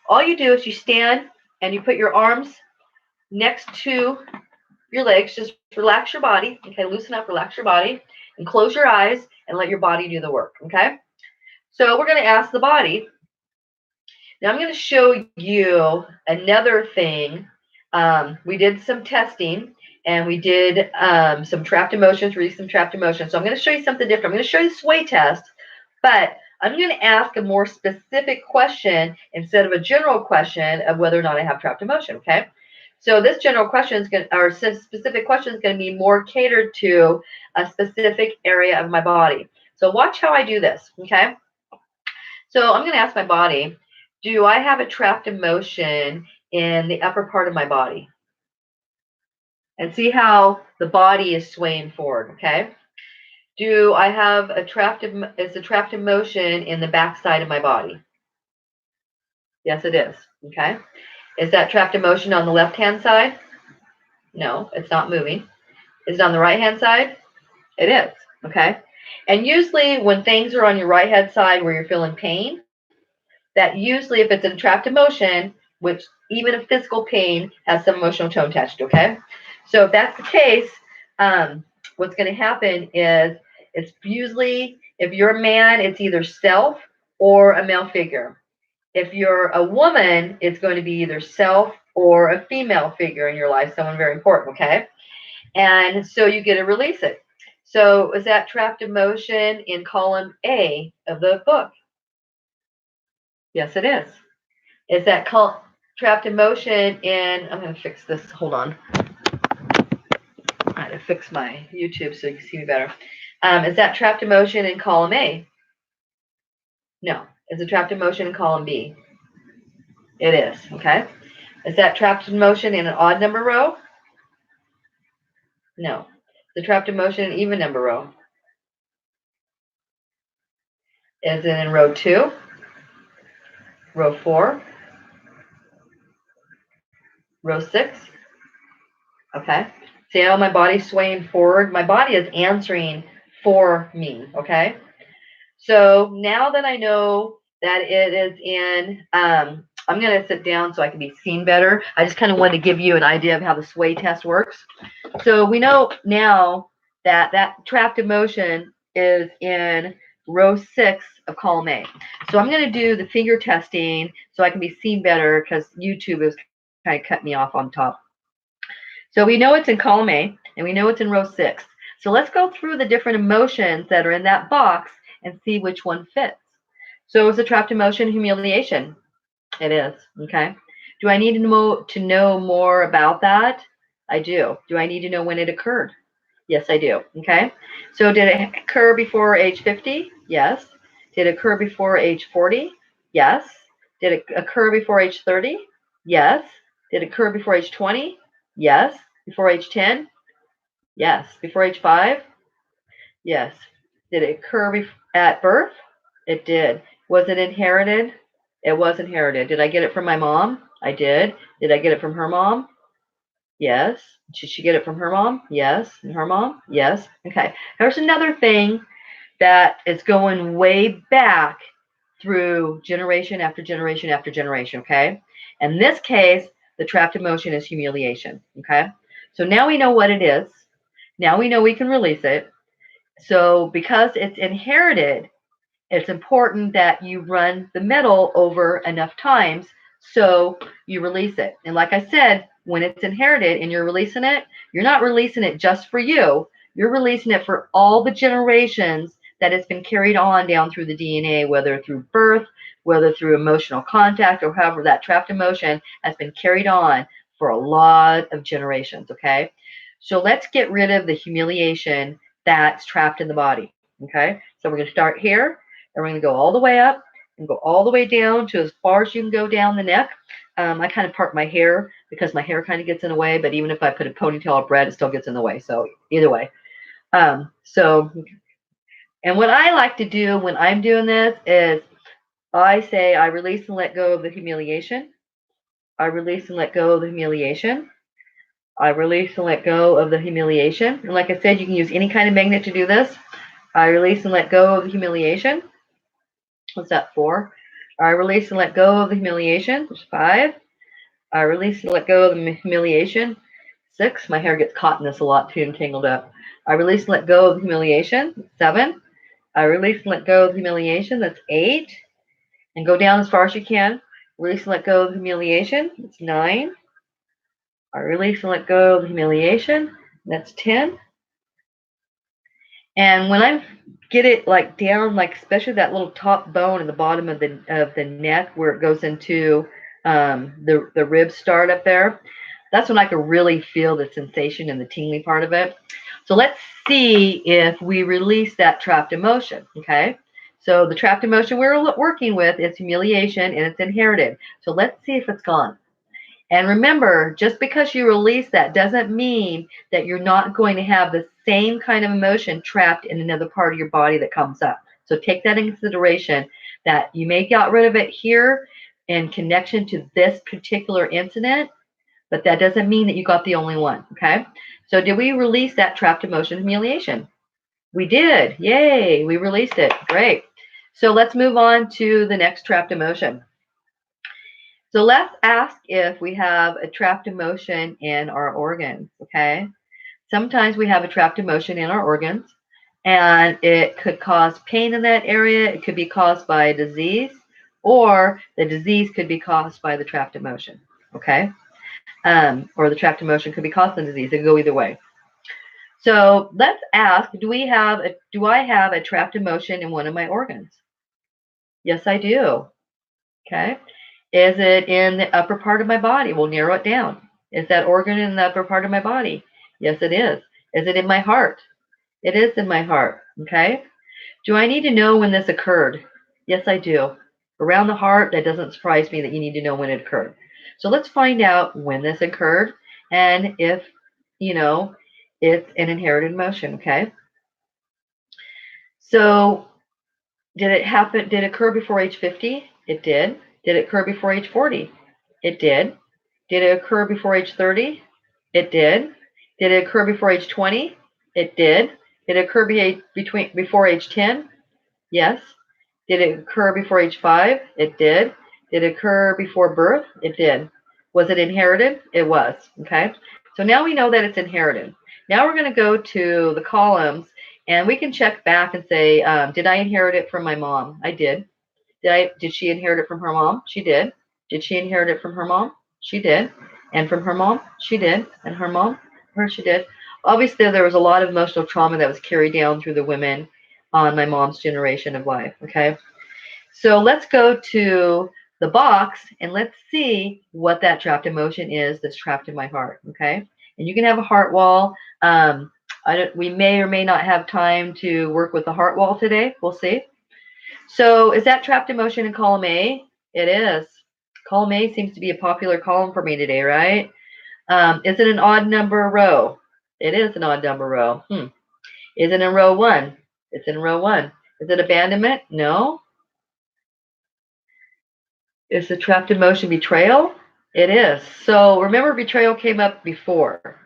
all you do is you stand and you put your arms next to your legs. Just relax your body. Okay. Loosen up, relax your body, and close your eyes and let your body do the work. Okay. So we're going to ask the body. Now I'm going to show you another thing. We did some testing and we did some trapped emotions, release some trapped emotions. So I'm going to show you something different. I'm going to show you the sway test, but I'm going to ask a more specific question instead of a general question of whether or not I have trapped emotion. Okay. So this general question is going to, or specific question is going to be more catered to a specific area of my body. So watch how I do this. Okay. So I'm going to ask my body, do I have a trapped emotion in the upper part of my body? And see how the body is swaying forward, okay? Do I have a trapped emotion in the back side of my body? Yes, it is, okay? Is that trapped emotion on the left-hand side? No, it's not moving. Is it on the right-hand side? It is, okay? And usually when things are on your right-hand side where you're feeling pain, that usually if it's a trapped emotion, which even a physical pain has some emotional tone attached, okay? So if that's the case, what's going to happen is it's usually, if you're a man, it's either self or a male figure. If you're a woman, it's going to be either self or a female figure in your life, someone very important, okay? And so you get to release it. So is that trapped emotion in column A of the book? Yes, it is. Is that trapped emotion in, I'm going to fix this, hold on. I had to fix my YouTube so you can see me better. Is that trapped emotion in column A? No. Is it trapped emotion in column B? It is, okay. Is that trapped emotion in an odd number row? No. Is it trapped emotion in even number row? Is it in row 2? Row 4? Row 6? Okay. See how my body's swaying forward? My body is answering for me, okay? So now that I know that it is in, I'm going to sit down so I can be seen better. I just kind of wanted to give you an idea of how the sway test works. So we know now that that trapped emotion is in row 6 of column A. So I'm going to do the finger testing so I can be seen better because YouTube has kind of cut me off on top. So we know it's in column A and we know it's in row 6. So let's go through the different emotions that are in that box and see which one fits. So is a trapped emotion humiliation? It is. Okay. Do I need to know more about that? I do. Do I need to know when it occurred? Yes, I do. Okay. So did it occur before age 50? Yes. Did it occur before age 40? Yes. Did it occur before age 30? Yes. Did it occur before age 20? Yes. Before age 10? Yes. Before age 5? Yes. Did it occur at birth? It did. Was it inherited? It was inherited. Did I get it from my mom? I did. Did I get it from her mom? Yes. Did she get it from her mom? Yes. And her mom? Yes. Okay. There's another thing that is going way back through generation after generation after generation. Okay. In this case, the trapped emotion is humiliation. Okay. So now we know what it is. Now we know we can release it. So because it's inherited, it's important that you run the metal over enough times so you release it. And like I said, when it's inherited and you're releasing it, you're not releasing it just for you. You're releasing it for all the generations that it's been carried on down through the DNA, whether through birth, whether through emotional contact, or however that trapped emotion has been carried on for a lot of generations, okay? So let's get rid of the humiliation that's trapped in the body, okay? So we're going to start here, and we're going to go all the way up and go all the way down to as far as you can go down the neck. I kind of part my hair because my hair kind of gets in the way, but even if I put a ponytail or braid, it still gets in the way. So either way. And what I like to do when I'm doing this is I say I release and let go of the humiliation. I release and let go of the humiliation. I release and let go of the humiliation. And like I said, you can use any kind of magnet to do this. I release and let go of the humiliation. What's that, 4? I release and let go of the humiliation. There's 5. I release and let go of the humiliation. 6. My hair gets caught in this a lot too and tangled up. I release and let go of the humiliation. 7. I release and let go of the humiliation. That's 8. And go down as far as you can. Release and let go of the humiliation. That's 9. I release and let go of the humiliation. That's 10. And when I get it like down, like especially that little top bone in the bottom of the neck where it goes into the ribs start up there, that's when I can really feel the sensation and the tingly part of it. So let's see if we release that trapped emotion. Okay. So the trapped emotion we're working with is humiliation, and it's inherited. So let's see if it's gone. And remember, just because you release that doesn't mean that you're not going to have the same kind of emotion trapped in another part of your body that comes up. So take that in consideration, that you may get rid of it here in connection to this particular incident, but that doesn't mean that you got the only one. Okay. So did we release that trapped emotion humiliation? We did. Yay. We released it. Great. So let's move on to the next trapped emotion. So let's ask if we have a trapped emotion in our organs, okay? Sometimes we have a trapped emotion in our organs, and it could cause pain in that area. It could be caused by a disease, or the disease could be caused by the trapped emotion, okay? Or the trapped emotion could be caused by the disease. It could go either way. So let's ask, do I have a trapped emotion in one of my organs? Yes, I do. Okay. Is it in the upper part of my body? We'll narrow it down. Is that organ in the upper part of my body? Yes, it is. Is it in my heart? It is in my heart. Okay. Do I need to know when this occurred? Yes, I do. Around the heart, that doesn't surprise me that you need to know when it occurred. So let's find out when this occurred and if, it's an inherited emotion. Okay. So did it happen? Did it occur before age 50? It did. Did it occur before age 40? It did. Did it occur before age 30? It did. Did it occur before age 20? It did. Did it occur before age 10? Yes. Did it occur before age 5? It did. Did it occur before birth? It did. Was it inherited? It was. Okay. So now we know that it's inherited. Now we're going to go to the columns, and we can check back and say, did I inherit it from my mom? I did. Did she inherit it from her mom? She did. Did she inherit it from her mom? She did. And from her mom? She did. And her she did. Obviously, there was a lot of emotional trauma that was carried down through the women on my mom's generation of life. Okay. So let's go to the box and let's see what that trapped emotion is that's trapped in my heart. Okay. And you can have a heart wall. We may or may not have time to work with the heart wall today. We'll see. So is that trapped emotion in column A? It is. Column A seems to be a popular column for me today, right? Is it an odd number row? It is an odd number row. Is it in row 1? It's in row 1. Is it abandonment? No. Is the trapped emotion betrayal? It is. So remember, betrayal came up before.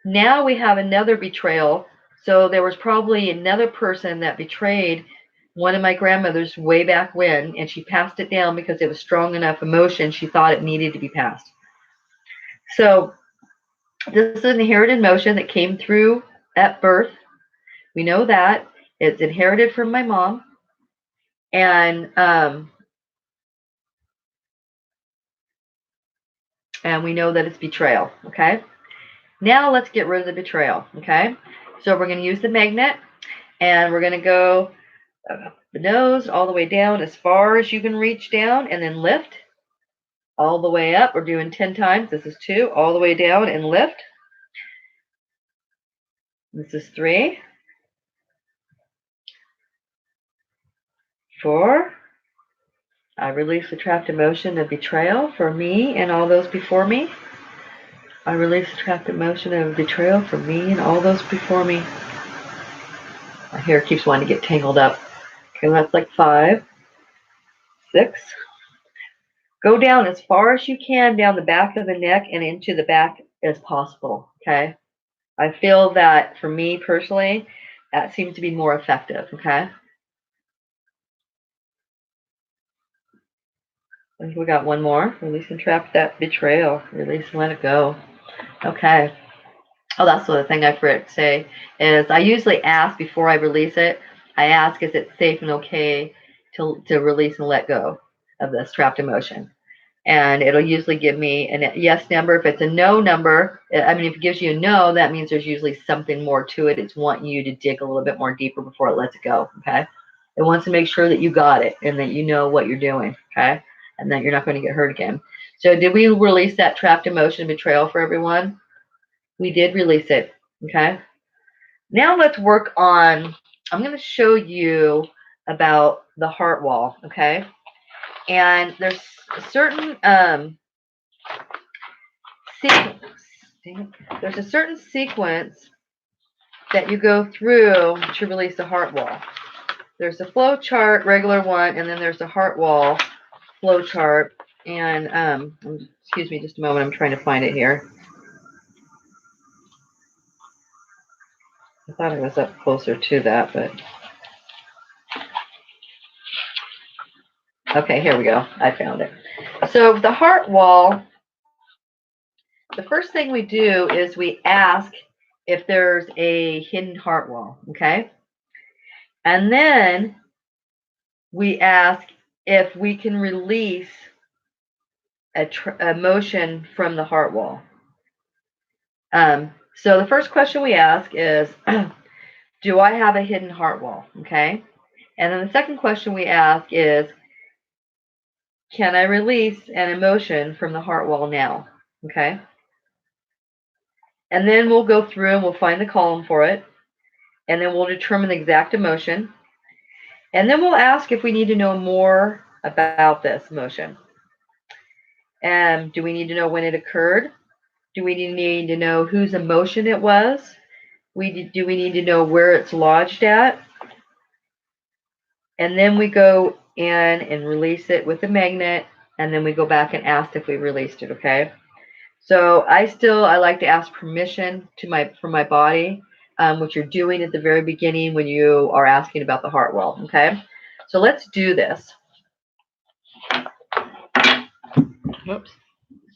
Now we have another betrayal. So there was probably another person that betrayed one of my grandmothers way back when, and she passed it down because it was strong enough emotion. She thought it needed to be passed. So this is an inherited emotion that came through at birth. We know that. It's inherited from my mom. And we know that it's betrayal. Okay. Now let's get rid of the betrayal. Okay. So we're going to use the magnet, and we're going to go the nose all the way down as far as you can reach down, and then lift all the way up. We're doing 10 times. This is 2. All the way down and lift. This is 3, 4. I release the trapped emotion of betrayal for me and all those before me. I release the trapped emotion of betrayal for me and all those before me. My hair keeps wanting to get tangled up. Okay, that's like 5, 6. Go down as far as you can down the back of the neck and into the back as possible. Okay. I feel that for me personally, that seems to be more effective. Okay. I think we got one more. Release and trap that betrayal. Release and let it go. Okay. Oh, that's the other thing I forgot to say is I usually ask before I release it. I ask, is it safe and okay to release and let go of this trapped emotion? And it'll usually give me a yes number. If it's a no number, I mean, if it gives you a no, that means there's usually something more to it. It's wanting you to dig a little bit more deeper before it lets it go. Okay. It wants to make sure that you got it and that you know what you're doing. Okay. And that you're not going to get hurt again. So did we release that trapped emotion betrayal for everyone? We did release it. Okay. Now let's work on, I'm going to show you about the heart wall. Okay. And there's a certain there's a certain sequence that you go through to release the heart wall. There's a flow chart, regular one, and then there's a heart wall flow chart. And excuse me just a moment, I'm trying to find it here. I thought I was up closer to that, but okay, here we go. I found it. So the heart wall, the first thing we do is we ask if there's a hidden heart wall, okay? And then we ask if we can release a emotion from the heart wall. So the first question we ask is, do I have a hidden heart wall? Okay. And then the second question we ask is, can I release an emotion from the heart wall now? Okay. And then we'll go through and we'll find the column for it. And then we'll determine the exact emotion. And then we'll ask if we need to know more about this emotion. Do we need to know when it occurred? Do we need to know whose emotion it was? Do we need to know where it's lodged at? And then we go in and release it with a magnet, and then we go back and ask if we released it, okay? So I like to ask permission from my body, which you're doing at the very beginning when you are asking about the heart wall, okay? So let's do this. Whoops.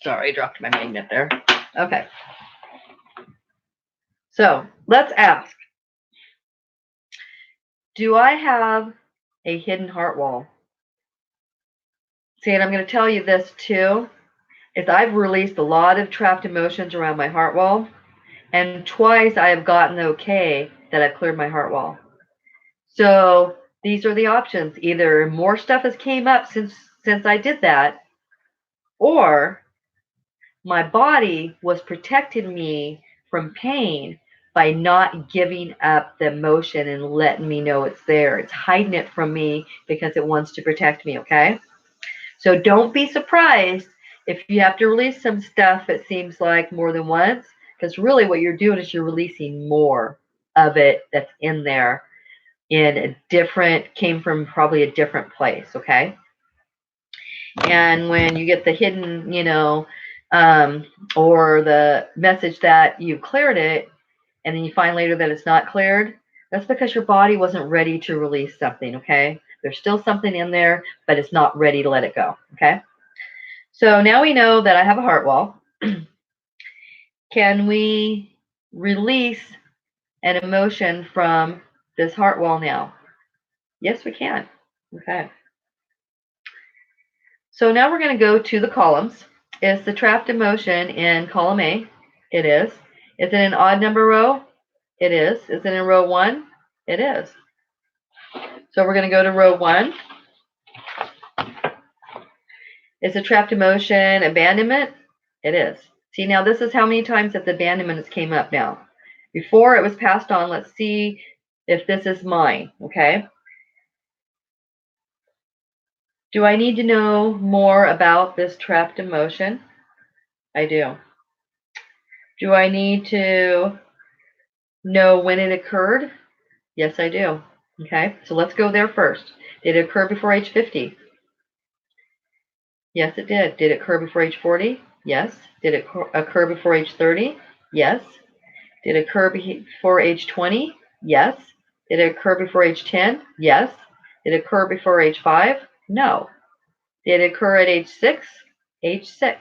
Sorry, I dropped my magnet there. Okay. So let's ask, do I have a hidden heart wall? See, and I'm going to tell you this too, is I've released a lot of trapped emotions around my heart wall, and twice I have gotten okay that I've cleared my heart wall. So these are the options. Either more stuff has came up since I did that, or my body was protecting me from pain by not giving up the emotion and letting me know it's there. It's hiding it from me because it wants to protect me, okay? So don't be surprised if you have to release some stuff, it seems like, more than once, because really what you're doing is you're releasing more of it that's in there came from probably a different place, okay? And when you get the hidden, or the message that you cleared it, and then you find later that it's not cleared, that's because your body wasn't ready to release something, okay? There's still something in there, but it's not ready to let it go, okay? So now we know that I have a heart wall. Can we release an emotion from this heart wall now? Yes, we can. Okay. So now we're going to go to the columns. Is the trapped emotion in column A? It is. Is it an odd number row? It is. Is it in row 1? It is. So we're going to go to row 1. Is the trapped emotion abandonment? It is. See, now this is how many times that the abandonment has came up now. Before it was passed on, let's see if this is mine, okay? Do I need to know more about this trapped emotion? I do. Do I need to know when it occurred? Yes, I do. Okay, so let's go there first. Did it occur before age 50? Yes, it did. Did it occur before age 40? Yes. Did it occur before age 30? Yes. Did it occur before age 20? Yes. Did it occur before age 10? Yes. Did it occur before age 5? No. Did it occur at age 6? Age 6.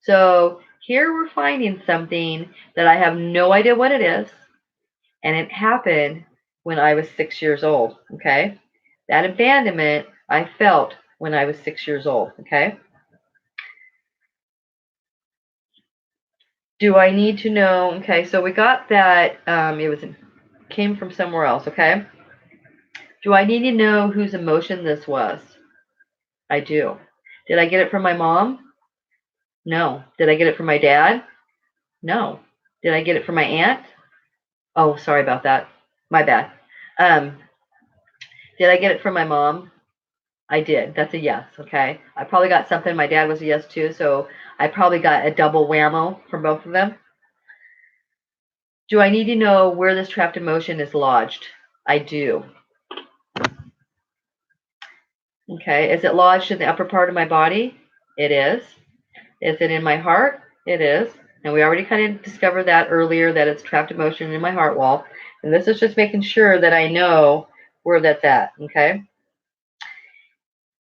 So here we're finding something that I have no idea what it is, and it happened when I was 6 years old, okay? That abandonment I felt when I was 6 years old, okay? Do I need to know, okay, so we got that came from somewhere else, okay? Do I need to know whose emotion this was? I do. Did I get it from my mom? No. Did I get it from my dad? No. Did I get it from my aunt? Oh, sorry about that. My bad. Um, did I get it from my mom? I did. That's a yes, okay? I probably got something. My dad was a yes too, so I probably got a double whammo from both of them. Do I need to know where this trapped emotion is lodged? I do. Okay, is it lodged in the upper part of my body? It is. Is it in my heart? It is. And we already kind of discovered that earlier, that it's trapped emotion in my heart wall. And this is just making sure that I know where that's at, okay?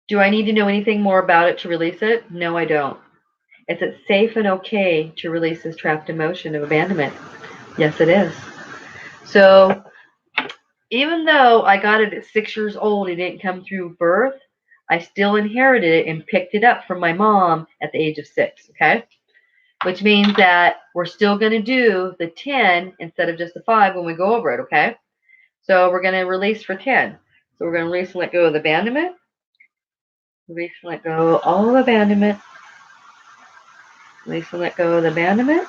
Do I need to know anything more about it to release it? No, I don't. Is it safe and okay to release this trapped emotion of abandonment? Yes, it is. So even though I got it at 6 years old, it didn't come through birth, I still inherited it and picked it up from my mom at the age of 6, okay? Which means that we're still going to do the 10 instead of just the 5 when we go over it, okay? So we're going to release for 10. So we're going to release and let go of the abandonment. Release and let go of all abandonment. Release and let go of the abandonment.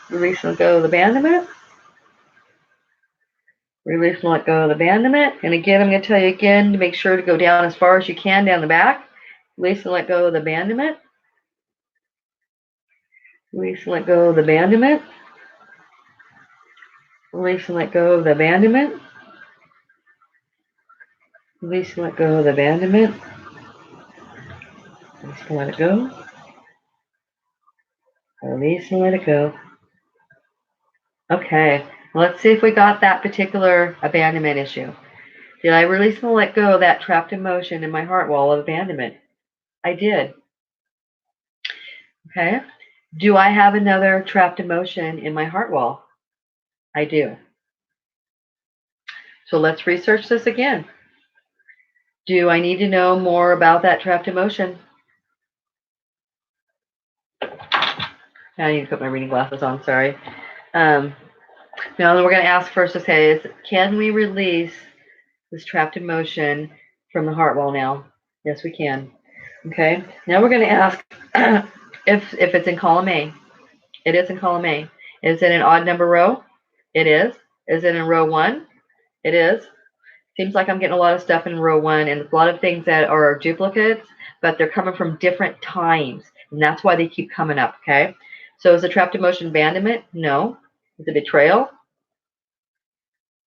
Release and let go of the abandonment. Release and let go of the abandonment. And again, I'm going to tell you again to make sure to go down as far as you can down the back. Release and let go of the abandonment. Release and let go of the abandonment. Release and let go of the abandonment. Release and let go of the abandonment. Release and let it go. Release and let it go. Okay, let's see if we got that particular abandonment issue. Did I release and let go of that trapped emotion in my heart wall of abandonment? I did. Okay. Do I have another trapped emotion in my heart wall? I do. So let's research this again. Do I need to know more about that trapped emotion? I need to put my reading glasses on, sorry. Now we're going to ask first, okay, can we release this trapped emotion from the heart wall now? Yes, we can. Okay. Now we're going to ask if it's in column A. It is in column A. Is it an odd number row? It is. Is it in row 1? It is. Seems like I'm getting a lot of stuff in row 1 and a lot of things that are duplicates, but they're coming from different times, and that's why they keep coming up, okay? So is the trapped emotion abandonment? No. Is it betrayal?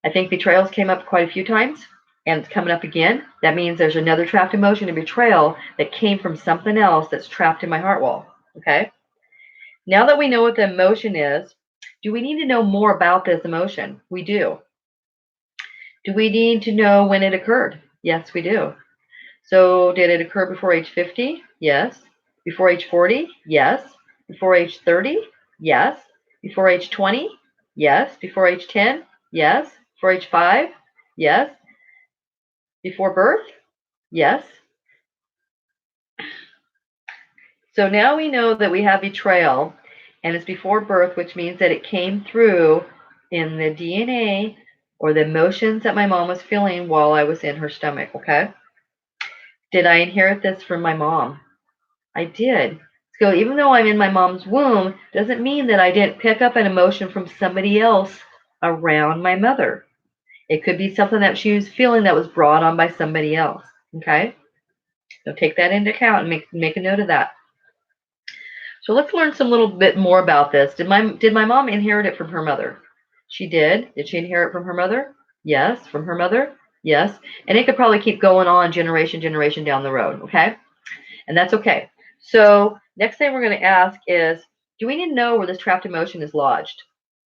I think betrayals came up quite a few times, and it's coming up again. That means there's another trapped emotion of betrayal that came from something else that's trapped in my heart wall, okay? Now that we know what the emotion is, do we need to know more about this emotion? We do. Do we need to know when it occurred? Yes, we do. So did it occur before age 50? Yes. Before age 40? Yes. Before age 30? Yes. Before age 20? Yes. Before age 10? Yes. Before age 5? Yes. Before birth? Yes. So now we know that we have betrayal and it's before birth, which means that it came through in the DNA or the emotions that my mom was feeling while I was in her stomach, okay? Did I inherit this from my mom? I did. So even though I'm in my mom's womb, doesn't mean that I didn't pick up an emotion from somebody else around my mother. It could be something that she was feeling that was brought on by somebody else. Okay? So take that into account and make a note of that. So let's learn some little bit more about this. Did my mom inherit it from her mother? She did. Did she inherit from her mother? Yes. From her mother? Yes. And it could probably keep going on generation down the road. Okay? And that's okay. So next thing we're going to ask is, do we need to know where this trapped emotion is lodged?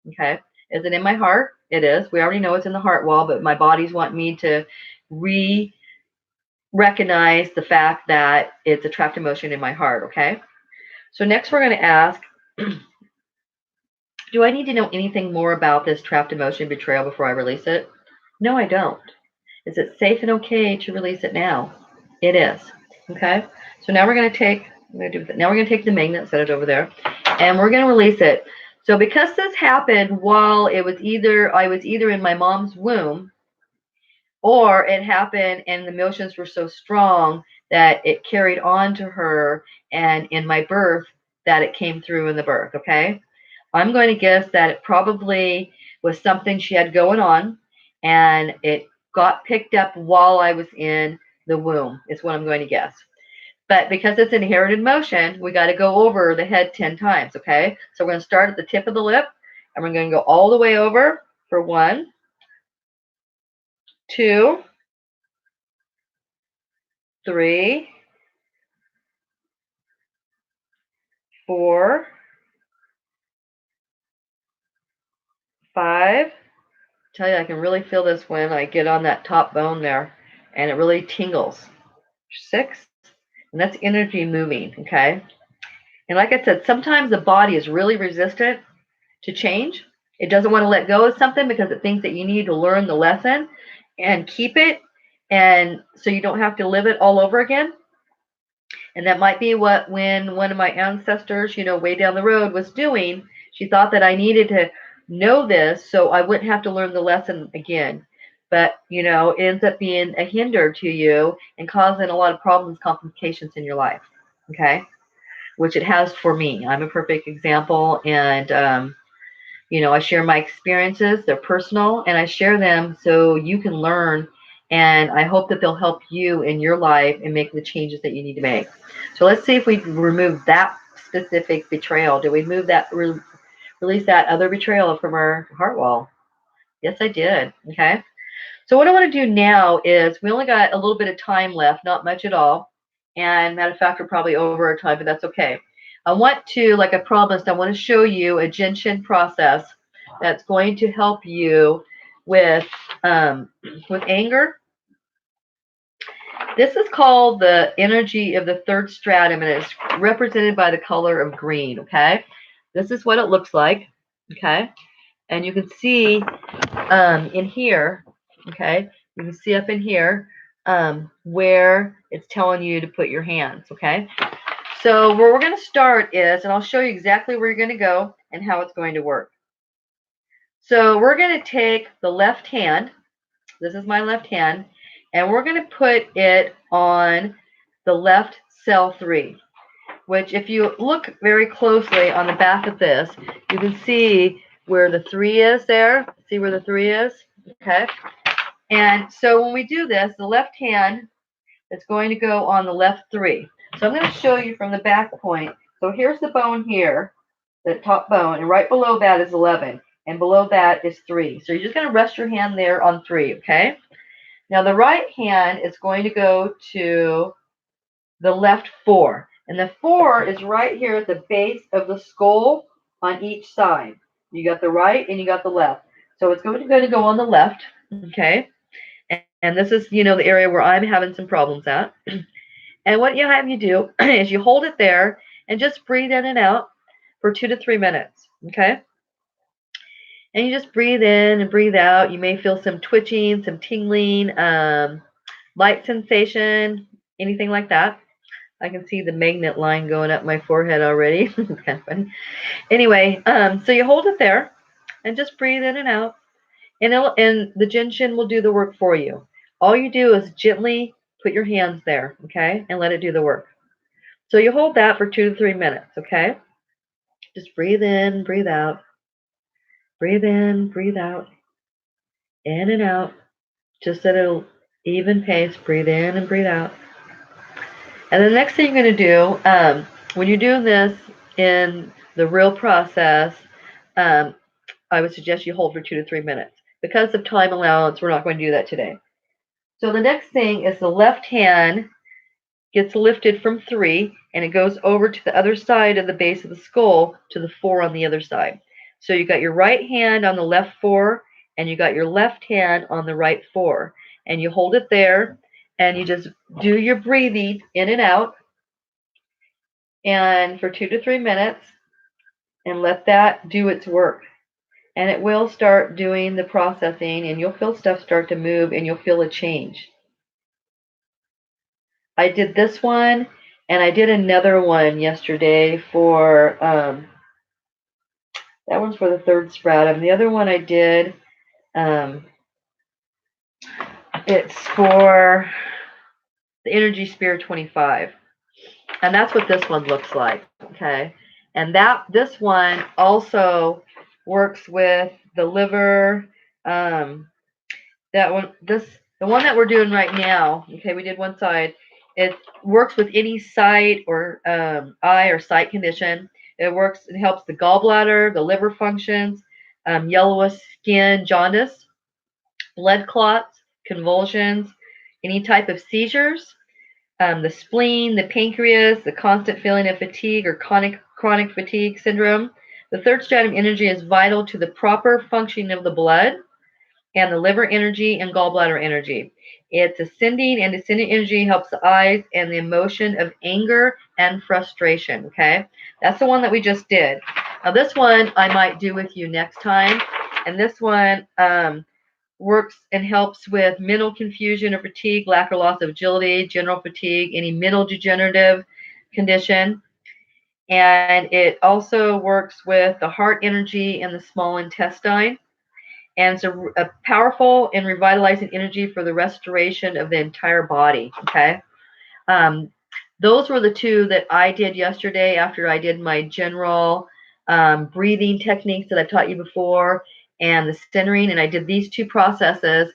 Okay. Is it in my heart? It is. We already know it's in the heart wall, but my body's wanting me to recognize the fact that it's a trapped emotion in my heart. Okay. So next we're going to ask, do I need to know anything more about this trapped emotion betrayal before I release it? No, I don't. Is it safe and okay to release it now? It is. Okay. So now we're going to take. Now we're going to take the magnet, set it over there, and we're going to release it. So because this happened while I was either in my mom's womb, or it happened and the emotions were so strong that it carried on to her, and in my birth that it came through in the birth. Okay. I'm going to guess that it probably was something she had going on, and it got picked up while I was in the womb, is what I'm going to guess. But because it's inherited motion, we got to go over the head 10 times, okay? So we're going to start at the tip of the lip, and we're going to go all the way over for 1, 2, 3, 4, 5. Tell you, I can really feel this when I get on that top bone there, and it really tingles. 6, and that's energy moving, okay? And like I said, sometimes the body is really resistant to change. It doesn't want to let go of something because it thinks that you need to learn the lesson and keep it, and so you don't have to live it all over again. And that might be what when one of my ancestors, way down the road was doing. She thought that I needed to know this so I wouldn't have to learn the lesson again. But, it ends up being a hinder to you and causing a lot of problems, complications in your life. Okay. Which it has for me. I'm a perfect example. And, I share my experiences. They're personal, and I share them so you can learn. And I hope that they'll help you in your life and make the changes that you need to make. So let's see if we remove that specific betrayal. Did we release that other betrayal from our heart wall? Yes, I did. Okay. So what I want to do now is, we only got a little bit of time left, not much at all. And matter of fact, we're probably over our time, but that's okay. I want to, like I promised, I want to show you a Genshin process that's going to help you with anger. This is called the energy of the third stratum, and it's represented by the color of green. Okay, this is what it looks like. Okay, and you can see in here. Okay, you can see up in here where it's telling you to put your hands. Okay, so where we're going to start is, and I'll show you exactly where you're going to go and how it's going to work. So we're going to take the left hand. This is my left hand. And we're going to put it on the left cell 3, which if you look very closely on the back of this, you can see where the 3 is there. See where the 3 is? Okay. And so when we do this, the left hand is going to go on the left 3. So I'm going to show you from the back point. So here's the bone here, the top bone, and right below that is 11, and below that is 3. So you're just going to rest your hand there on 3, okay? Now the right hand is going to go to the left 4, and the 4 is right here at the base of the skull on each side. You got the right and you got the left. So it's going to go on the left, okay? And this is, the area where I'm having some problems at. And what you have you do is you hold it there and just breathe in and out for 2 to 3 minutes, okay? And you just breathe in and breathe out. You may feel some twitching, some tingling, light sensation, anything like that. I can see the magnet line going up my forehead already. Kind of funny. Anyway, so you hold it there and just breathe in and out. And the Jinshin will do the work for you. All you do is gently put your hands there, okay, and let it do the work. So you hold that for 2 to 3 minutes, okay? Just breathe in, breathe out. Breathe in, breathe out. In and out. Just at an even pace. Breathe in and breathe out. And the next thing you're going to do, when you're doing this in the real process, I would suggest you hold for 2 to 3 minutes. Because of time allowance, we're not going to do that today. So the next thing is the left hand gets lifted from 3, and it goes over to the other side of the base of the skull to the 4 on the other side. So you got your right hand on the left 4, and you got your left hand on the right 4. And you hold it there, and you just do your breathing in and out, and for 2 to 3 minutes, and let that do its work. And it will start doing the processing, and you'll feel stuff start to move, and you'll feel a change. I did this one, and I did another one yesterday for, that one's for the third stratum. The other one I did, it's for the Energy Sphere 25. And that's what this one looks like, okay? And this one also works with the liver. The one that we're doing right now, okay, we did one side. It works with any sight or eye or sight condition. It helps the gallbladder, the liver functions, yellowish skin, jaundice, blood clots, convulsions, any type of seizures, the spleen, the pancreas, the constant feeling of fatigue or chronic fatigue syndrome. The third stratum energy is vital to the proper functioning of the blood and the liver energy and gallbladder energy. Its ascending and descending energy helps the eyes and the emotion of anger and frustration, okay? That's the one that we just did. Now this one I might do with you next time. And this one works and helps with mental confusion or fatigue, lack or loss of agility, general fatigue, any mental degenerative condition. And it also works with the heart energy and the small intestine. And it's a powerful and revitalizing energy for the restoration of the entire body, okay? Those were the 2 that I did yesterday after I did my general breathing techniques that I've taught you before and the centering, and I did these 2 processes,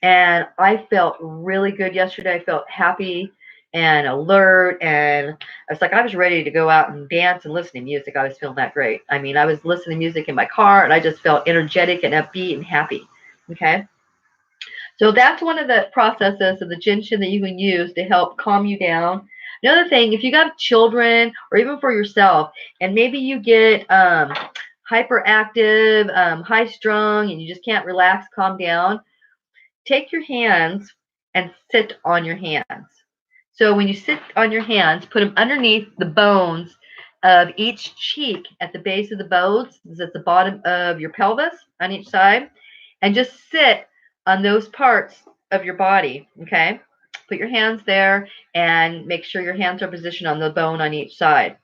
and I felt really good yesterday. I felt happy and alert, and it's like I was ready to go out and dance and listen to music. I was feeling that great. I mean, I was listening to music in my car, and I just felt energetic and upbeat and happy, okay? So that's one of the processes of the Jinshin that you can use to help calm you down. Another thing, if you got children or even for yourself, and maybe you get hyperactive, high-strung, and you just can't relax, calm down, take your hands and sit on your hands. So when you sit on your hands, put them underneath the bones of each cheek at the base of the bones, this is at the bottom of your pelvis on each side, and just sit on those parts of your body, okay? Put your hands there and make sure your hands are positioned on the bone on each side.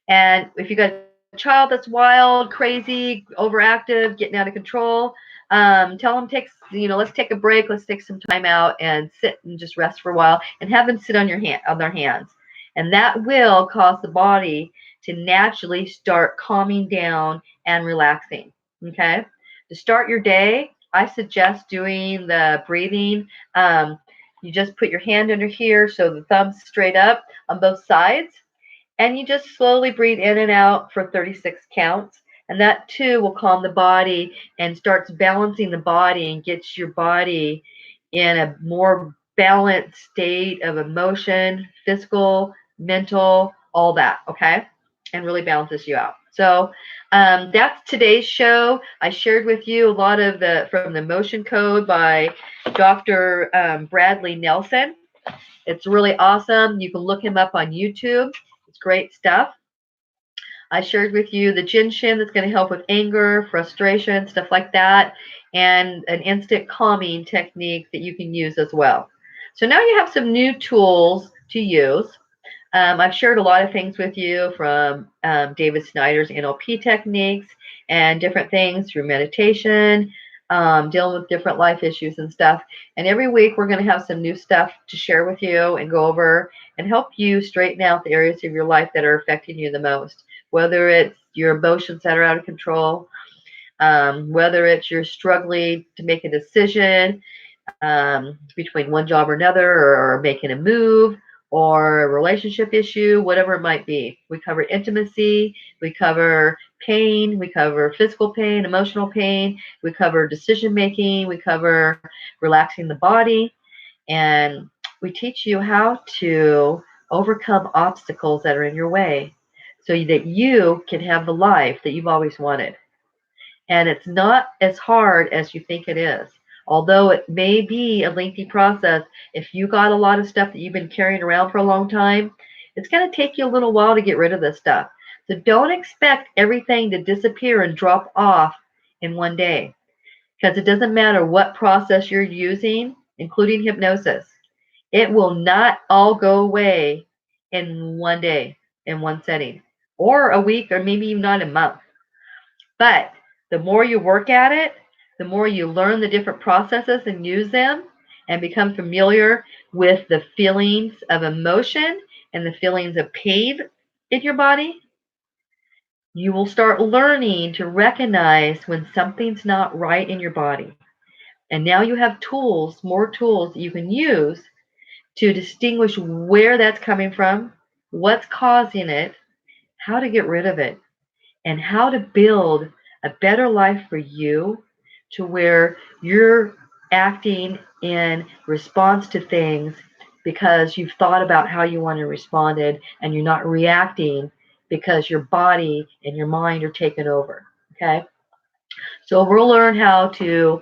And if you got child that's wild, crazy, overactive, getting out of control, tell them let's take a break, let's take some time out and sit and just rest for a while, and have them sit on their hands, and that will cause the body to naturally start calming down and relaxing. Okay, to start your day, I suggest doing the breathing. You just put your hand under here so the thumb's straight up on both sides, and you just slowly breathe in and out for 36 counts. And that too will calm the body and starts balancing the body and gets your body in a more balanced state of emotion, physical, mental, all that, okay? And really balances you out. So that's today's show. I shared with you a lot of from the Motion Code by Dr. Bradley Nelson. It's really awesome. You can look him up on YouTube. It's great stuff. I shared with you the Jinshin that's going to help with anger, frustration, stuff like that, and an instant calming technique that you can use as well. So now you have some new tools to use. I've shared a lot of things with you from David Snyder's NLP techniques and different things through meditation, dealing with different life issues and stuff. And every week we're going to have some new stuff to share with you and go over and help you straighten out the areas of your life that are affecting you the most, whether it's your emotions that are out of control, whether it's you're struggling to make a decision between one job or another, or making a move, or a relationship issue, whatever it might be. We cover intimacy, we cover pain, we cover physical pain, emotional pain, we cover decision making, we cover relaxing the body, and we teach you how to overcome obstacles that are in your way so that you can have the life that you've always wanted. And it's not as hard as you think it is. Although it may be a lengthy process, if you got a lot of stuff that you've been carrying around for a long time, it's going to take you a little while to get rid of this stuff. So don't expect everything to disappear and drop off in one day, because it doesn't matter what process you're using, including hypnosis. It will not all go away in one day, in one setting, or a week, or maybe even not a month. But the more you work at it, the more you learn the different processes and use them and become familiar with the feelings of emotion and the feelings of pain in your body, you will start learning to recognize when something's not right in your body. And now you have tools, more tools that you can use to distinguish where that's coming from, what's causing it, how to get rid of it, and how to build a better life for you, to where you're acting in response to things because you've thought about how you want to respond, and you're not reacting because your body and your mind are taken over. Okay, so we'll learn how to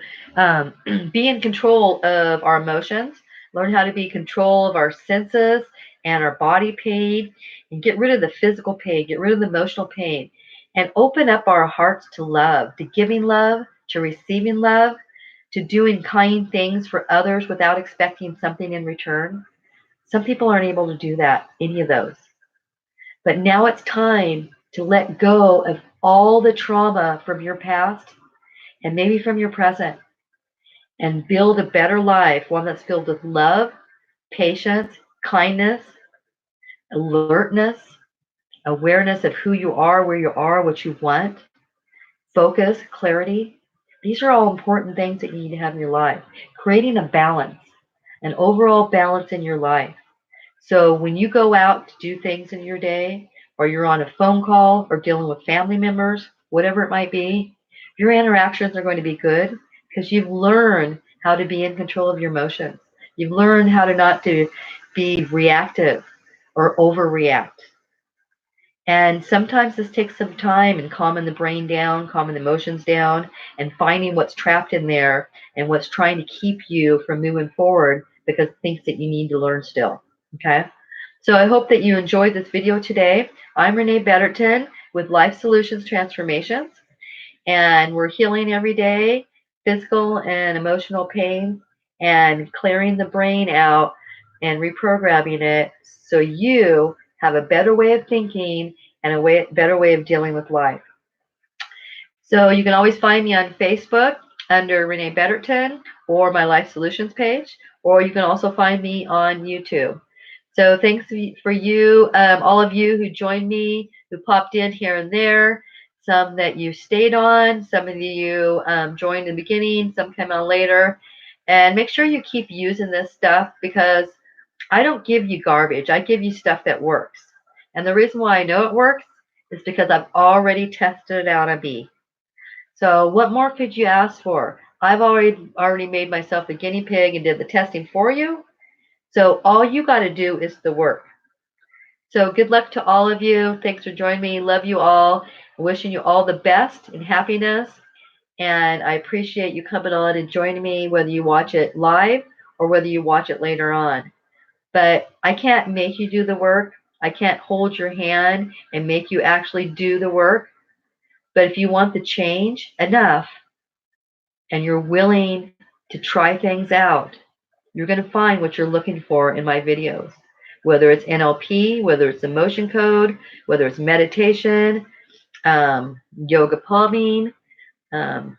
be in control of our emotions, learn how to be in control of our senses and our body pain, and get rid of the physical pain, get rid of the emotional pain, and open up our hearts to love, to giving love, to receiving love, to doing kind things for others without expecting something in return. Some people aren't able to do that, any of those. But now it's time to let go of all the trauma from your past and maybe from your present, and build a better life, one that's filled with love, patience, kindness, alertness, awareness of who you are, where you are, what you want, focus, clarity. These are all important things that you need to have in your life. Creating a balance, an overall balance in your life. So when you go out to do things in your day, or you're on a phone call or dealing with family members, whatever it might be, your interactions are going to be good because you've learned how to be in control of your emotions. You've learned how to not to be reactive or overreact. And sometimes this takes some time and calming the brain down, calming the emotions down, and finding what's trapped in there and what's trying to keep you from moving forward because things that you need to learn still. Okay? So I hope that you enjoyed this video today. I'm Rene'e Betterton with Life Solutions Transformations, and we're healing every day, physical and emotional pain, and clearing the brain out and reprogramming it so you have a better way of thinking and a better way of dealing with life. So you can always find me on Facebook under Rene'e Betterton or my Life Solutions page, or you can also find me on YouTube. So thanks for you, all of you who joined me, who popped in here and there, some that you stayed on, some of you joined in the beginning, some came on later. And make sure you keep using this stuff because I don't give you garbage. I give you stuff that works. And the reason why I know it works is because I've already tested it out on me. So what more could you ask for? I've already made myself a guinea pig and did the testing for you. So all you got to do is the work. So good luck to all of you. Thanks for joining me. Love you all. Wishing you all the best and happiness. And I appreciate you coming on and joining me, whether you watch it live or whether you watch it later on. But I can't make you do the work. I can't hold your hand and make you actually do the work. But if you want the change enough and you're willing to try things out, you're going to find what you're looking for in my videos. Whether it's NLP, whether it's emotion code, whether it's meditation, yoga palming, um,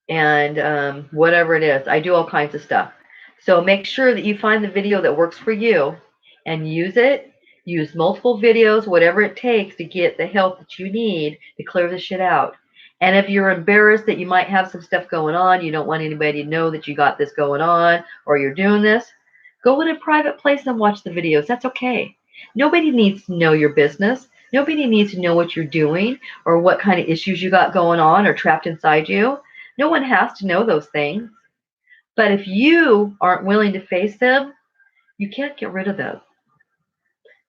and whatever it is. I do all kinds of stuff. So make sure that you find the video that works for you and use it. Use multiple videos, whatever it takes to get the help that you need to clear the shit out. And if you're embarrassed that you might have some stuff going on, you don't want anybody to know that you got this going on or you're doing this, go in a private place and watch the videos. That's okay. Nobody needs to know your business. Nobody needs to know what you're doing or what kind of issues you got going on or trapped inside you. No one has to know those things. But if you aren't willing to face them, you can't get rid of them.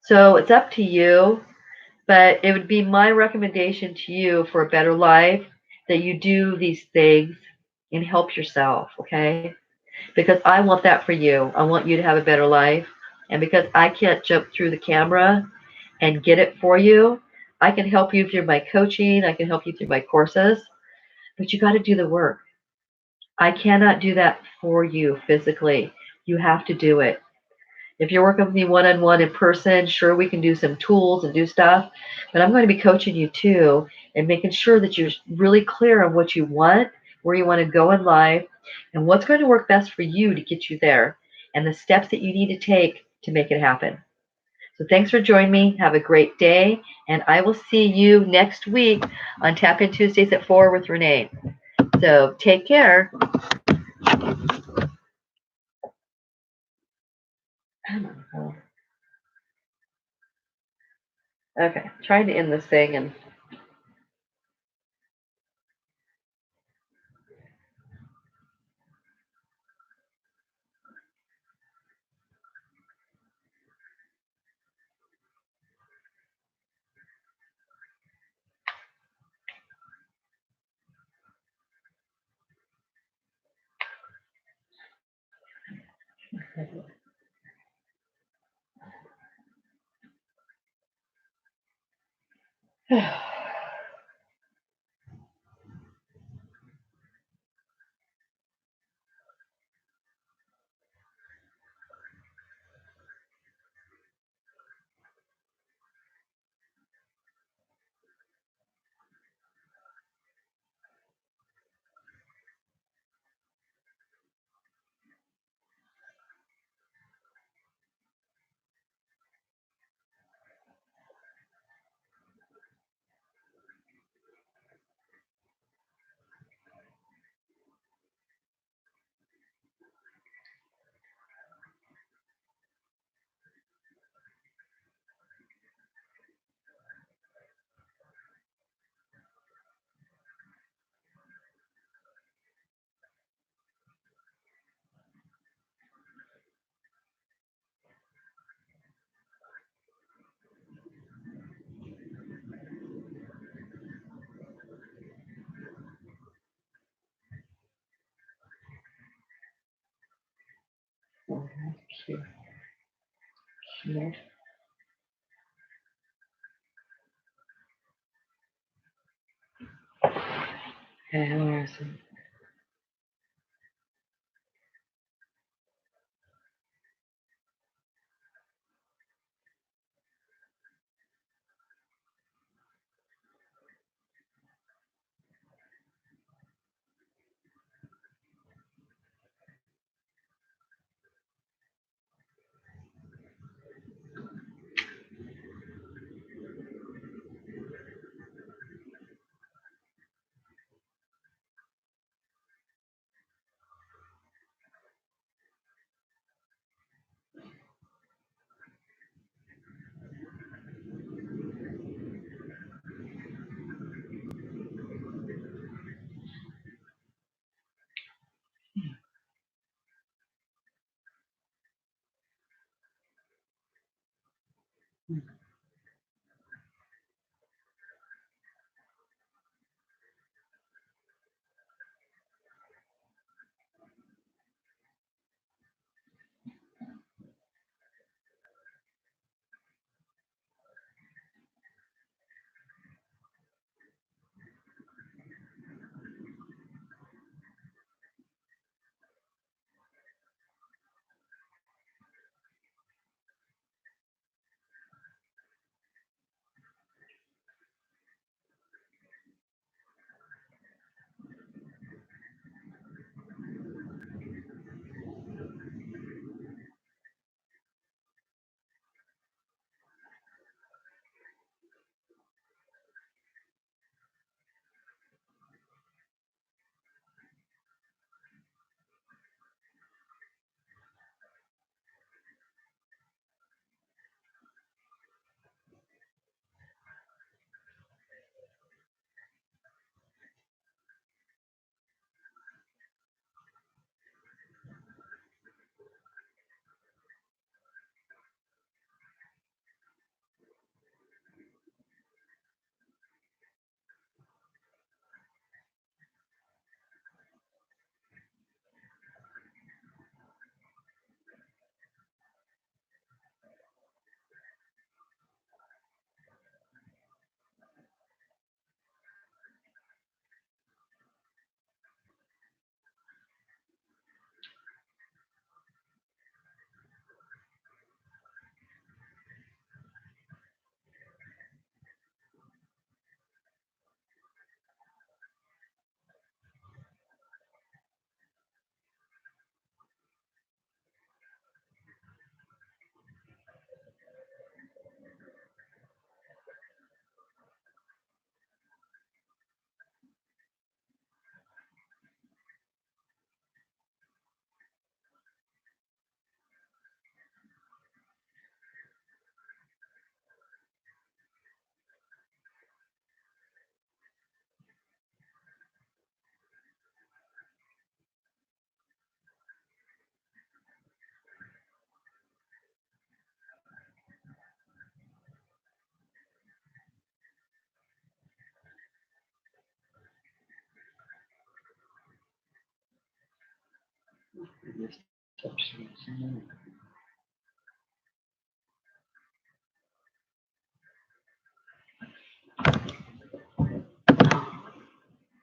So it's up to you. But it would be my recommendation to you for a better life that you do these things and help yourself, okay? Because I want that for you. I want you to have a better life. And because I can't jump through the camera and get it for you, I can help you through my coaching. I can help you through my courses. But you got to do the work. I cannot do that for you physically. You have to do it. If you're working with me one-on-one in person, sure, we can do some tools and do stuff, but I'm going to be coaching you too and making sure that you're really clear on what you want, where you want to go in life, and what's going to work best for you to get you there, and the steps that you need to take to make it happen. So thanks for joining me. Have a great day, and I will see you next week on Tap In Tuesdays at 4 with Rene'e. So take care. Okay, trying to end this thing and cute. Okay, Yes, absolutely.